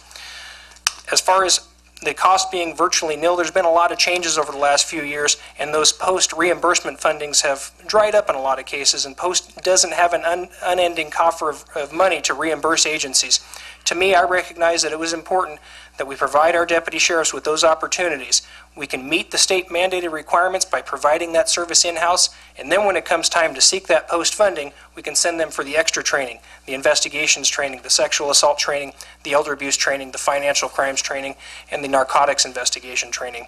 As far as the cost being virtually nil, there's been a lot of changes over the last few years, and those post-reimbursement fundings have dried up in a lot of cases, and Post doesn't have an unending coffer of money to reimburse agencies. To me, I recognize that it was important that we provide our deputy sheriffs with those opportunities. We can meet the state mandated requirements by providing that service in-house, and then when it comes time to seek that post funding, we can send them for the extra training, the investigations training, the sexual assault training, the elder abuse training, the financial crimes training, and the narcotics investigation training.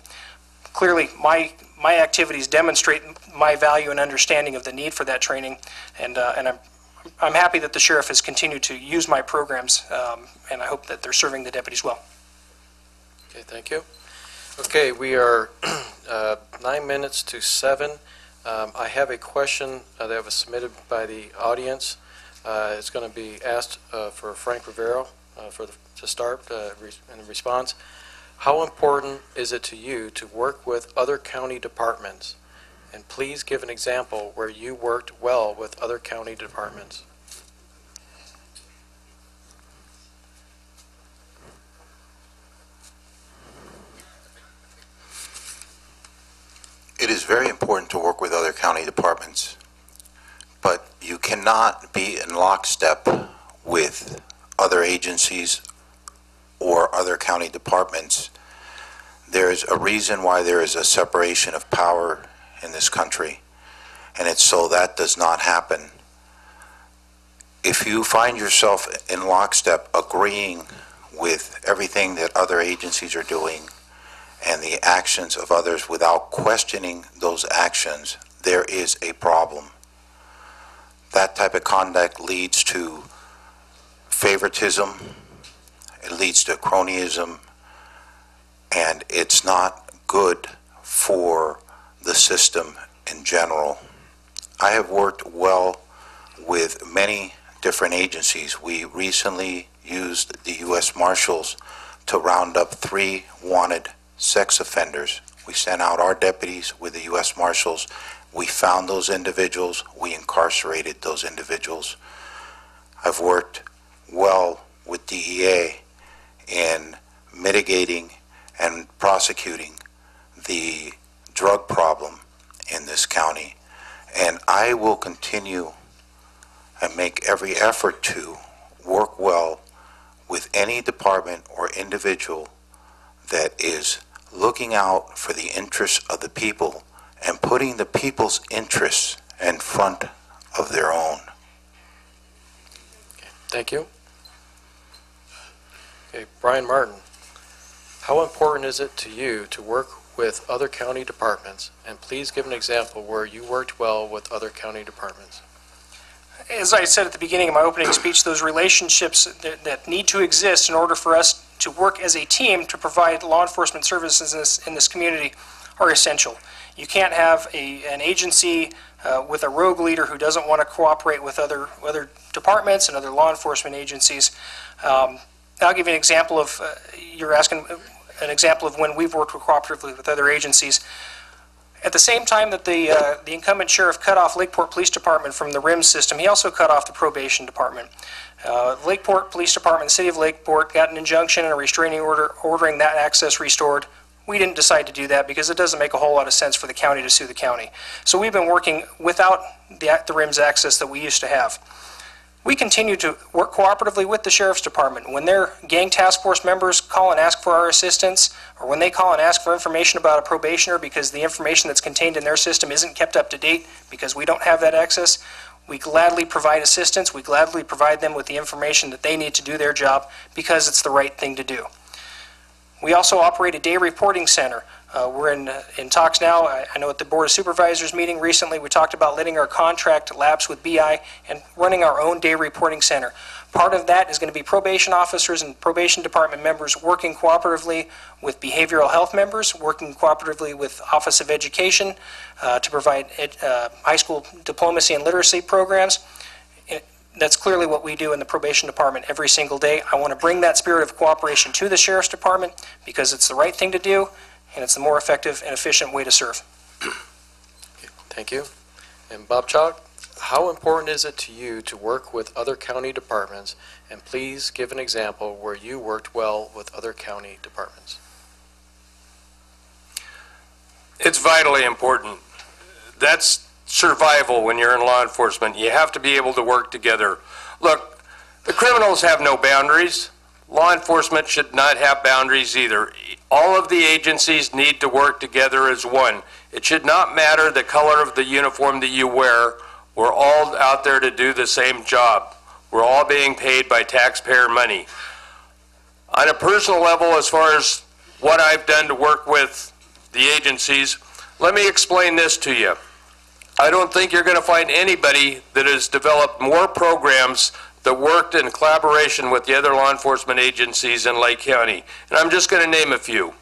Clearly, my activities demonstrate my value and understanding of the need for that training, and I'm happy that the sheriff has continued to use my programs, and I hope that they're serving the deputies well. Okay, thank you. Okay, we are 9 minutes to 7. I have a question that was submitted by the audience. It's going to be asked for Frank Rivero to start in response. How important is it to you to work with other county departments? And please give an example where you worked well with other county departments. It is very important to work with other county departments, but you cannot be in lockstep with other agencies or other county departments. There's a reason why there is a separation of power in this country, and it's so that does not happen. If you find yourself in lockstep agreeing with everything that other agencies are doing and the actions of others without questioning those actions, there is a problem. That type of conduct leads to favoritism, it leads to cronyism, and it's not good for the system in general. I have worked well with many different agencies. We recently used the U.S. Marshals to round up 3 wanted sex offenders. We sent out our deputies with the U.S. Marshals. We found those individuals. We incarcerated those individuals. I've worked well with DEA in mitigating and prosecuting the drug problem in this county, and I will continue and make every effort to work well with any department or individual that is looking out for the interests of the people and putting the people's interests in front of their own. Okay, thank you. Okay, Brian Martin, how important is it to you to work with other county departments? And please give an example where you worked well with other county departments. As I said at the beginning of my opening speech, those relationships that need to exist in order for us to work as a team to provide law enforcement services in this community are essential. You can't have an agency with a rogue leader who doesn't want to cooperate with other departments and other law enforcement agencies. I'll give you an example of, you're asking an example of when we've worked cooperatively with other agencies. At the same time that the incumbent sheriff cut off Lakeport Police Department from the RIMS system, he also cut off the probation department. Lakeport Police Department, the city of Lakeport, got an injunction and a restraining order ordering that access restored. We didn't decide to do that because it doesn't make a whole lot of sense for the county to sue the county. So we've been working without the RIMS access that we used to have. We continue to work cooperatively with the Sheriff's Department. When their gang task force members call and ask for our assistance, or when they call and ask for information about a probationer because the information that's contained in their system isn't kept up to date because we don't have that access, we gladly provide assistance. We gladly provide them with the information that they need to do their job because it's the right thing to do. We also operate a day reporting center. We're in talks now. I know at the Board of Supervisors meeting recently, we talked about letting our contract lapse with BI and running our own day reporting center. Part of that is going to be probation officers and probation department members working cooperatively with behavioral health members, working cooperatively with Office of Education to provide high school diplomacy and literacy programs. That's clearly what we do in the probation department every single day. I want to bring that spirit of cooperation to the Sheriff's Department because it's the right thing to do and it's the more effective and efficient way to serve. Thank you. And Bob Chalk, how important is it to you to work with other county departments? And please give an example where you worked well with other county departments. It's vitally important. That's survival when you're in law enforcement. You have to be able to work together. Look, the criminals have no boundaries. Law enforcement should not have boundaries either. All of the agencies need to work together as one. It should not matter the color of the uniform that you wear. We're all out there to do the same job. We're all being paid by taxpayer money. On a personal level, as far as what I've done to work with the agencies, let me explain this to you. I don't think you're going to find anybody that has developed more programs that worked in collaboration with the other law enforcement agencies in Lake County. And I'm just going to name a few.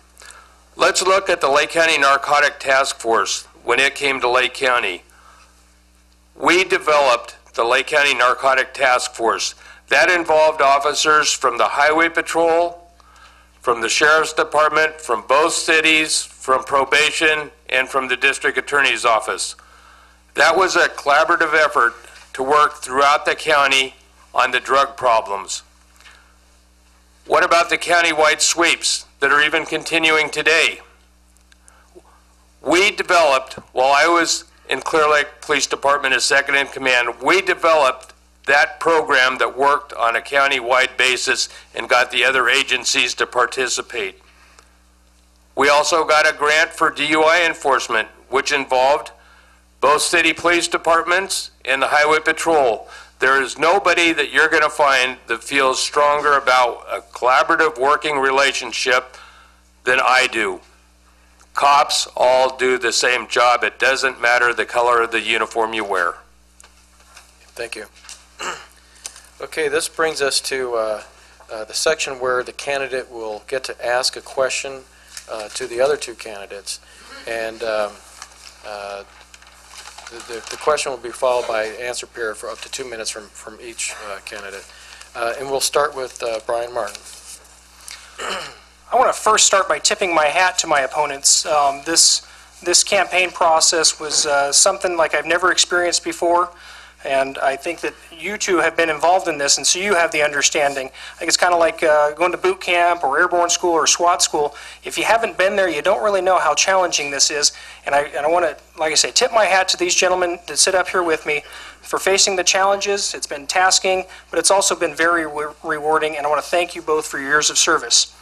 Let's look at the Lake County Narcotic Task Force when it came to Lake County. We developed the Lake County Narcotic Task Force. That involved officers from the Highway Patrol, from the Sheriff's Department, from both cities, from probation, and from the District Attorney's Office. That was a collaborative effort to work throughout the county on the drug problems. What about the county-wide sweeps that are even continuing today? We developed, while I was in Clear Lake Police Department as second in command, we developed that program that worked on a county-wide basis and got the other agencies to participate. We also got a grant for DUI enforcement, which involved both city police departments and the Highway Patrol. There is nobody that you're going to find that feels stronger about a collaborative working relationship than I do. Cops all do the same job. It doesn't matter the color of the uniform you wear. Thank you. Okay, this brings us to the section where the candidate will get to ask a question to the other two candidates. And the question will be followed by an answer period for up to 2 minutes from each candidate. And we'll start with Brian Martin. I want to first start by tipping my hat to my opponents. This campaign process was something like I've never experienced before, and I think that you two have been involved in this, and so you have the understanding. I think it's kind of like going to boot camp or airborne school or SWAT school. If you haven't been there, you don't really know how challenging this is, and I want to, like I say, tip my hat to these gentlemen that sit up here with me for facing the challenges. It's been tasking, but it's also been very rewarding, and I want to thank you both for your years of service.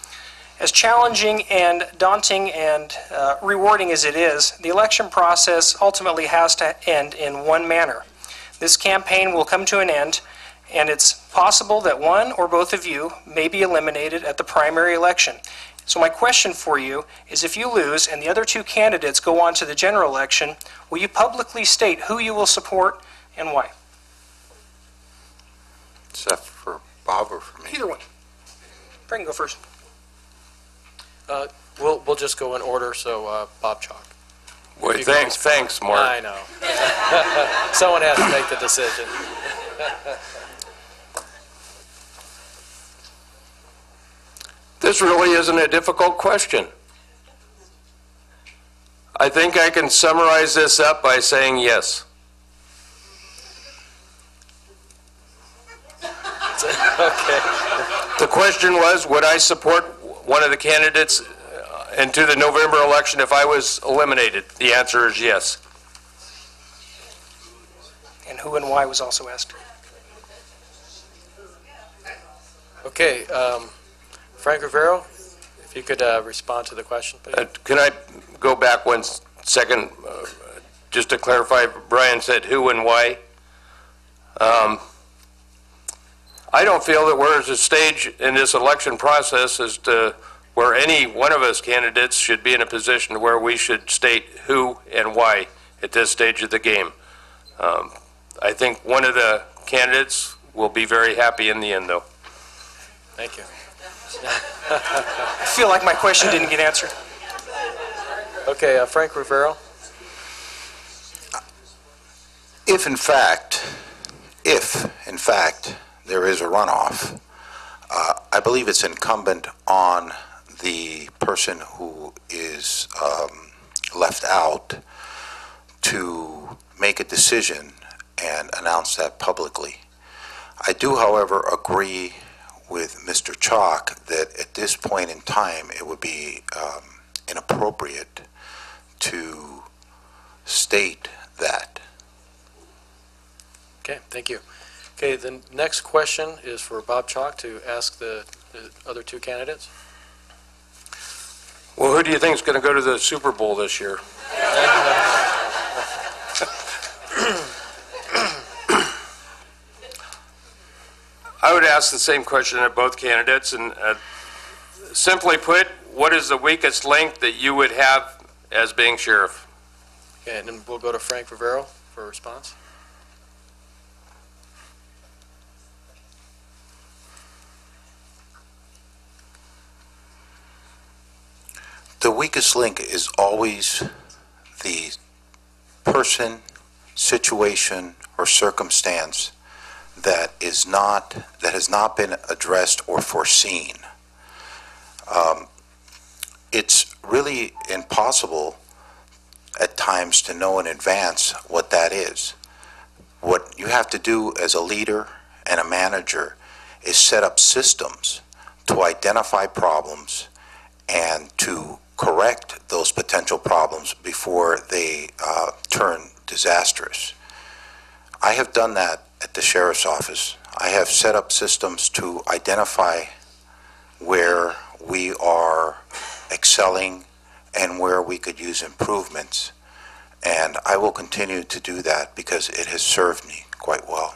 As challenging and daunting and rewarding as it is, the election process ultimately has to end in one manner. This campaign will come to an end, and it's possible that one or both of you may be eliminated at the primary election. So my question for you is, if you lose and the other two candidates go on to the general election, will you publicly state who you will support and why? Is that for Bob or for me? Either one. Frank, go first. We'll just go in order, so Bob Chalk. Boy, thanks, Mark. I know. Someone has to make the decision. This really isn't a difficult question. I think I can summarize this up by saying yes. Okay. The question was, would I support one of the candidates into the November election if I was eliminated? The answer is yes. And who and why was also asked. Okay, Frank Rivero, if you could respond to the question, please. Can I go back 1 second, just to clarify? Brian said who and why. I don't feel that we're at a stage in this election process as to where any one of us candidates should be in a position where we should state who and why at this stage of the game. I think one of the candidates will be very happy in the end, though. Thank you. I feel like my question didn't get answered. Okay, Frank Rivero. If in fact there is a runoff, I believe it's incumbent on the person who is left out to make a decision and announce that publicly. I do, however, agree with Mr. Chalk that at this point in time it would be inappropriate to state that. Okay, thank you. Okay, the next question is for Bob Chalk to ask the other two candidates. Well, who do you think is going to go to the Super Bowl this year? I would ask the same question of both candidates, and simply put, what is the weakest link that you would have as being sheriff? Okay, and then we'll go to Frank Rivero for a response. The weakest link is always the person, situation, or circumstance that has not been addressed or foreseen. It's really impossible at times to know in advance what that is. What you have to do as a leader and a manager is set up systems to identify problems and to correct those potential problems before they turn disastrous. I have done that at the sheriff's office. I have set up systems to identify where we are excelling and where we could use improvements. And I will continue to do that because it has served me quite well.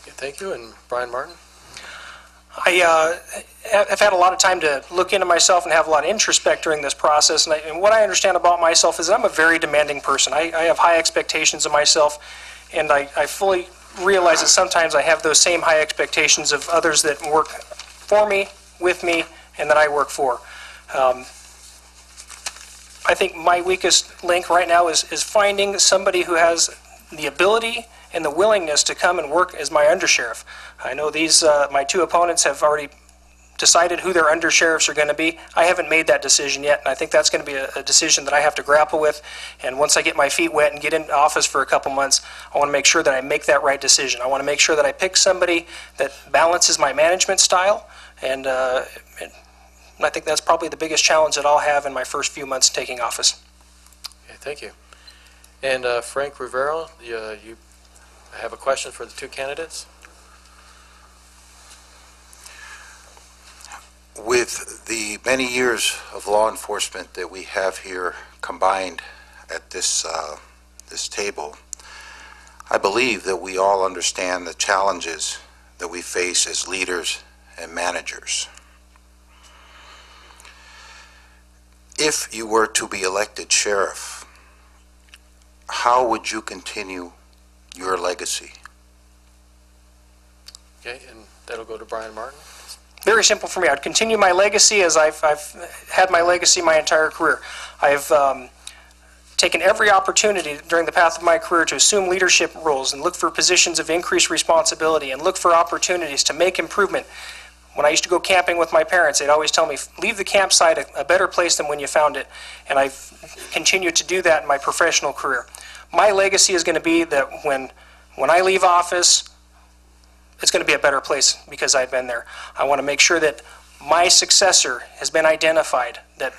Okay, thank you. And Brian Martin? I have had a lot of time to look into myself and have a lot of introspect during this process. And what I understand about myself is I'm a very demanding person. I have high expectations of myself, and I fully realize that sometimes I have those same high expectations of others that work for me, with me, and that I work for. I think my weakest link right now is finding somebody who has the ability and the willingness to come and work as my undersheriff. I know these my two opponents have already decided who their undersheriffs are going to be. I haven't made that decision yet, and I think that's going to be a decision that I have to grapple with. And once I get my feet wet and get in office for a couple months, I want to make sure that I make that right decision. I want to make sure that I pick somebody that balances my management style, and I think that's probably the biggest challenge that I'll have in my first few months taking office. Okay, thank you. And Frank Rivero, you have a question for the two candidates? With the many years of law enforcement that we have here combined at this table, I believe that we all understand the challenges that we face as leaders and managers. If you were to be elected sheriff, how would you continue your legacy? Okay, and that'll go to Brian Martin. Very simple for me. I'd continue my legacy as I've had my legacy my entire career. I've taken every opportunity during the path of my career to assume leadership roles and look for positions of increased responsibility and look for opportunities to make improvement. When I used to go camping with my parents, they'd always tell me, leave the campsite a better place than when you found it. And I've continued to do that in my professional career. My legacy is going to be that when I leave office, it's going to be a better place because I've been there. I want to make sure that my successor has been identified, that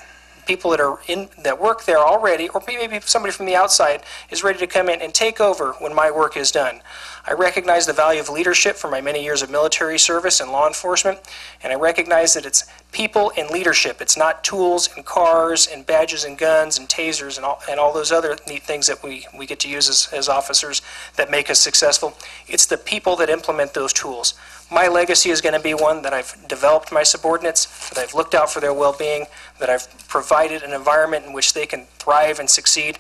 people that work there already, or maybe somebody from the outside, is ready to come in and take over when my work is done. I recognize the value of leadership from my many years of military service and law enforcement, and I recognize that it's people and leadership. It's not tools and cars and badges and guns and tasers and all those other neat things that we get to use as officers that make us successful. It's the people that implement those tools. My legacy is going to be one that I've developed my subordinates, that I've looked out for their well-being, that I've provided an environment in which they can thrive and succeed.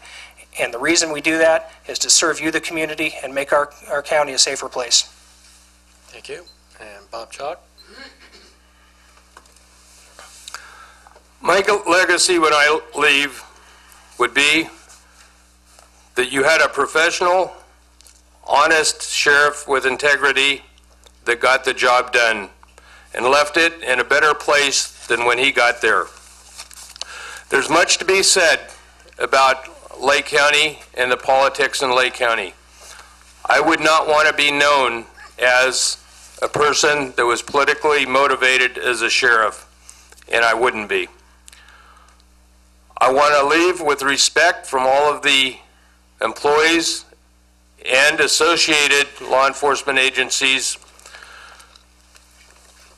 And the reason we do that is to serve you, the community, and make our county a safer place. Thank you. And Bob Chalk? My legacy when I leave would be that you had a professional, honest sheriff with integrity that got the job done and left it in a better place than when he got there. There's much to be said about Lake County and the politics in Lake County. I would not want to be known as a person that was politically motivated as a sheriff, and I wouldn't be. I want to leave with respect from all of the employees and associated law enforcement agencies.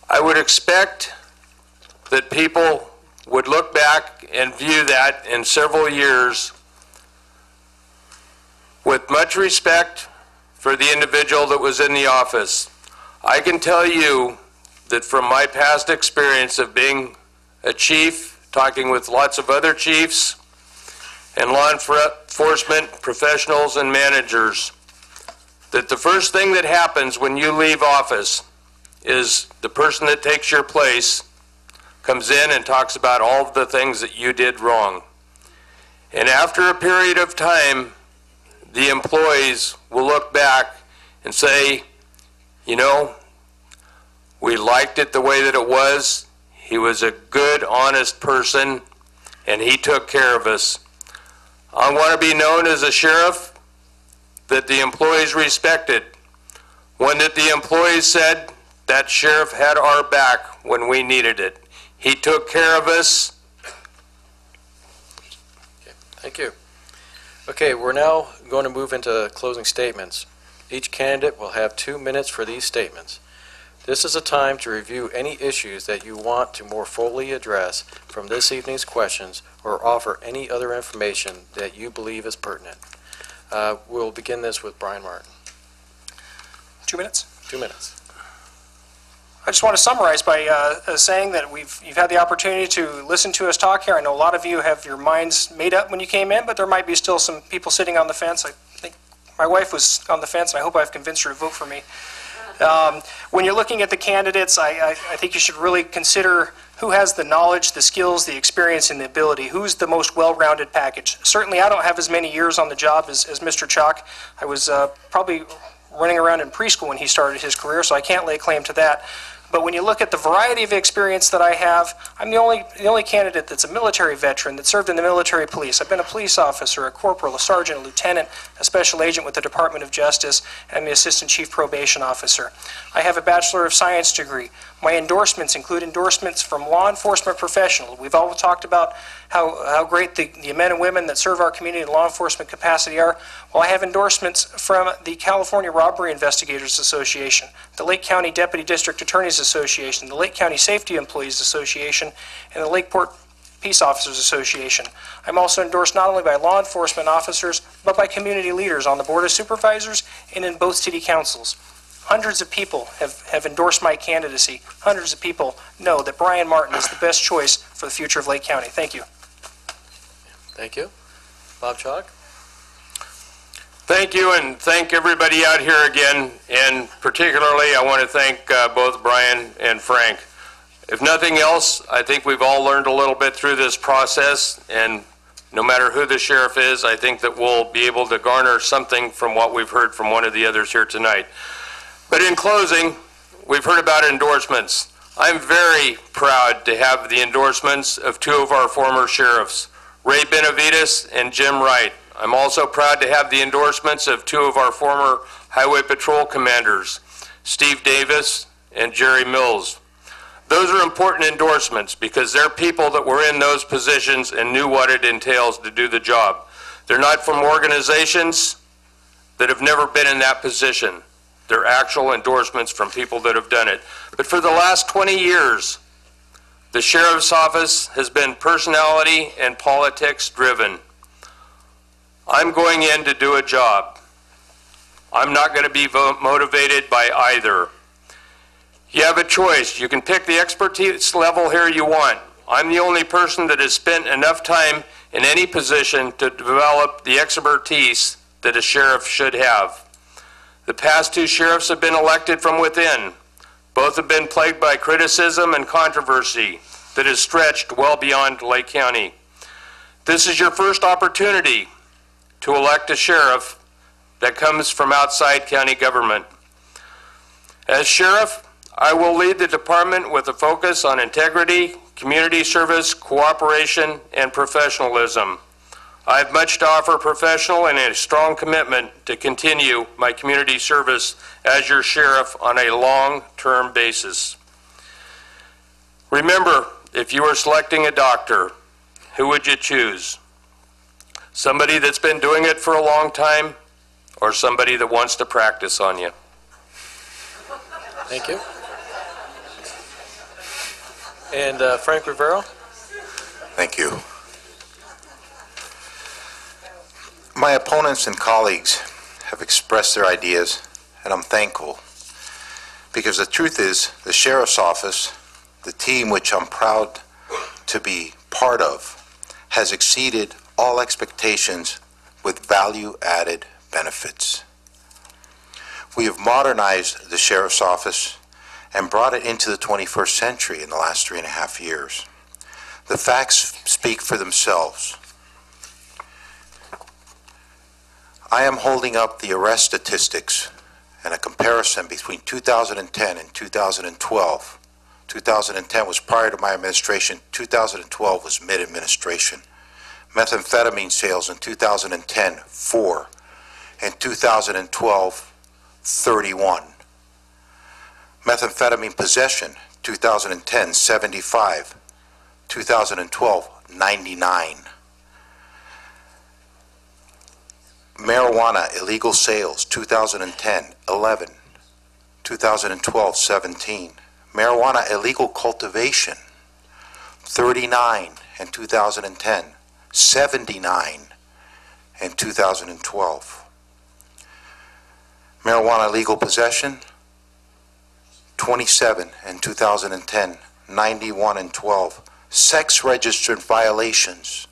I would expect that people would look back and view that in several years with much respect for the individual that was in the office. I can tell you that from my past experience of being a chief, talking with lots of other chiefs and law enforcement professionals and managers, that the first thing that happens when you leave office is the person that takes your place comes in and talks about all of the things that you did wrong. And after a period of time, the employees will look back and say, you know, we liked it the way that it was. He was a good, honest person, and he took care of us. I want to be known as a sheriff that the employees respected. One that the employees said, that sheriff had our back when we needed it. He took care of us. Okay, thank you. Okay, we're now going to move into closing statements. Each candidate will have 2 minutes for these statements. This is a time to review any issues that you want to more fully address from this evening's questions or offer any other information that you believe is pertinent. We'll begin this with Brian Martin. 2 minutes. 2 minutes. I just want to summarize by saying that you've had the opportunity to listen to us talk here. I know a lot of you have your minds made up when you came in, but there might be still some people sitting on the fence. I think my wife was on the fence, and I hope I've convinced her to vote for me. When you're looking at the candidates, I think you should really consider who has the knowledge, the skills, the experience, and the ability. Who's the most well-rounded package? Certainly, I don't have as many years on the job as Mr. Chalk. I was probably running around in preschool when he started his career, so I can't lay claim to that. But when you look at the variety of experience that I have, I'm the only candidate that's a military veteran that served in the military police. I've been a police officer, a corporal, a sergeant, a lieutenant, a special agent with the Department of Justice, and I'm the assistant chief probation officer. I have a Bachelor of Science degree. My endorsements include endorsements from law enforcement professionals. We've all talked about how great the men and women that serve our community in law enforcement capacity are. Well, I have endorsements from the California Robbery Investigators Association, the Lake County Deputy District Attorneys Association, the Lake County Safety Employees Association, and the Lakeport Peace Officers Association. I'm also endorsed not only by law enforcement officers, but by community leaders on the Board of Supervisors and in both city councils. Hundreds of people have endorsed my candidacy. Hundreds of people know that Brian Martin is the best choice for the future of Lake County. Thank you. Thank you. Bob Chalk? Thank you, and thank everybody out here again, and particularly I want to thank both Brian and Frank. If nothing else, I think we've all learned a little bit through this process, and no matter who the sheriff is, I think that we'll be able to garner something from what we've heard from one of the others here tonight. But in closing, we've heard about endorsements. I'm very proud to have the endorsements of two of our former sheriffs, Ray Benavides and Jim Wright. I'm also proud to have the endorsements of two of our former Highway Patrol commanders, Steve Davis and Jerry Mills. Those are important endorsements because they're people that were in those positions and knew what it entails to do the job. They're not from organizations that have never been in that position. They're actual endorsements from people that have done it. But for the last 20 years, the sheriff's office has been personality and politics driven. I'm going in to do a job. I'm not going to be motivated by either. You have a choice. You can pick the expertise level here you want. I'm the only person that has spent enough time in any position to develop the expertise that a sheriff should have. The past two sheriffs have been elected from within. Both have been plagued by criticism and controversy that has stretched well beyond Lake County. This is your first opportunity to elect a sheriff that comes from outside county government. As sheriff, I will lead the department with a focus on integrity, community service, cooperation, and professionalism. I have much to offer professional and a strong commitment to continue my community service as your sheriff on a long-term basis. Remember, if you were selecting a doctor, who would you choose? Somebody that's been doing it for a long time, or somebody that wants to practice on you? Thank you. And Frank Rivero? Thank you. My opponents and colleagues have expressed their ideas, and I'm thankful. Because the truth is, the Sheriff's Office, the team which I'm proud to be part of, has exceeded all expectations with value-added benefits. We have modernized the Sheriff's Office and brought it into the 21st century in the last 3.5 years. The facts speak for themselves. I am holding up the arrest statistics and a comparison between 2010 and 2012. 2010 was prior to my administration. 2012 was mid-administration. Methamphetamine sales in 2010, 4. In 2012, 31. Methamphetamine possession, 2010, 75. 2012, 99. Marijuana illegal sales, 2010, 11. 2012, 17. Marijuana illegal cultivation, 39 in 2010, 79 in 2012. Marijuana legal possession, 27 in 2010, 91 in 12. Sex registered violations,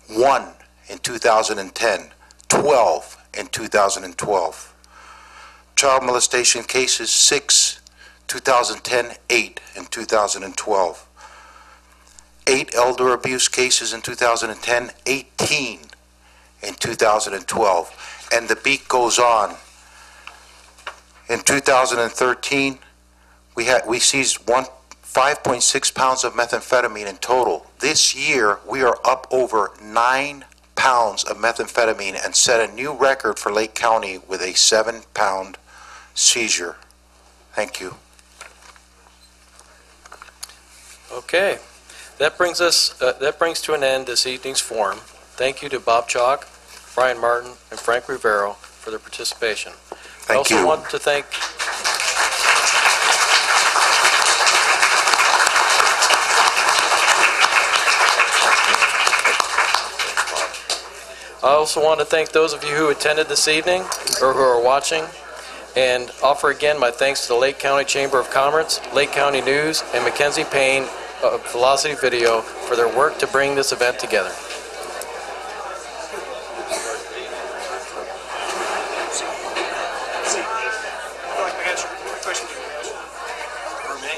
1 in 2010, 12 in 2012. Child molestation cases, 6, 2010, 8 in 2012. 8 elder abuse cases in 2010, 18 in 2012. And the beat goes on. In 2013, we seized 5.6 pounds of methamphetamine in total. This year, we are up over 9 pounds of methamphetamine and set a new record for Lake County with a 7-pound seizure. Thank you. Okay. That brings to an end this evening's forum. Thank you to Bob Chalk, Brian Martin, and Frank Rivero for their participation. I also want to thank those of you who attended this evening or who are watching, and offer again my thanks to the Lake County Chamber of Commerce, Lake County News, and Mackenzie Payne of Velocity Video for their work to bring this event together. I'd like to answer a question you asked for me.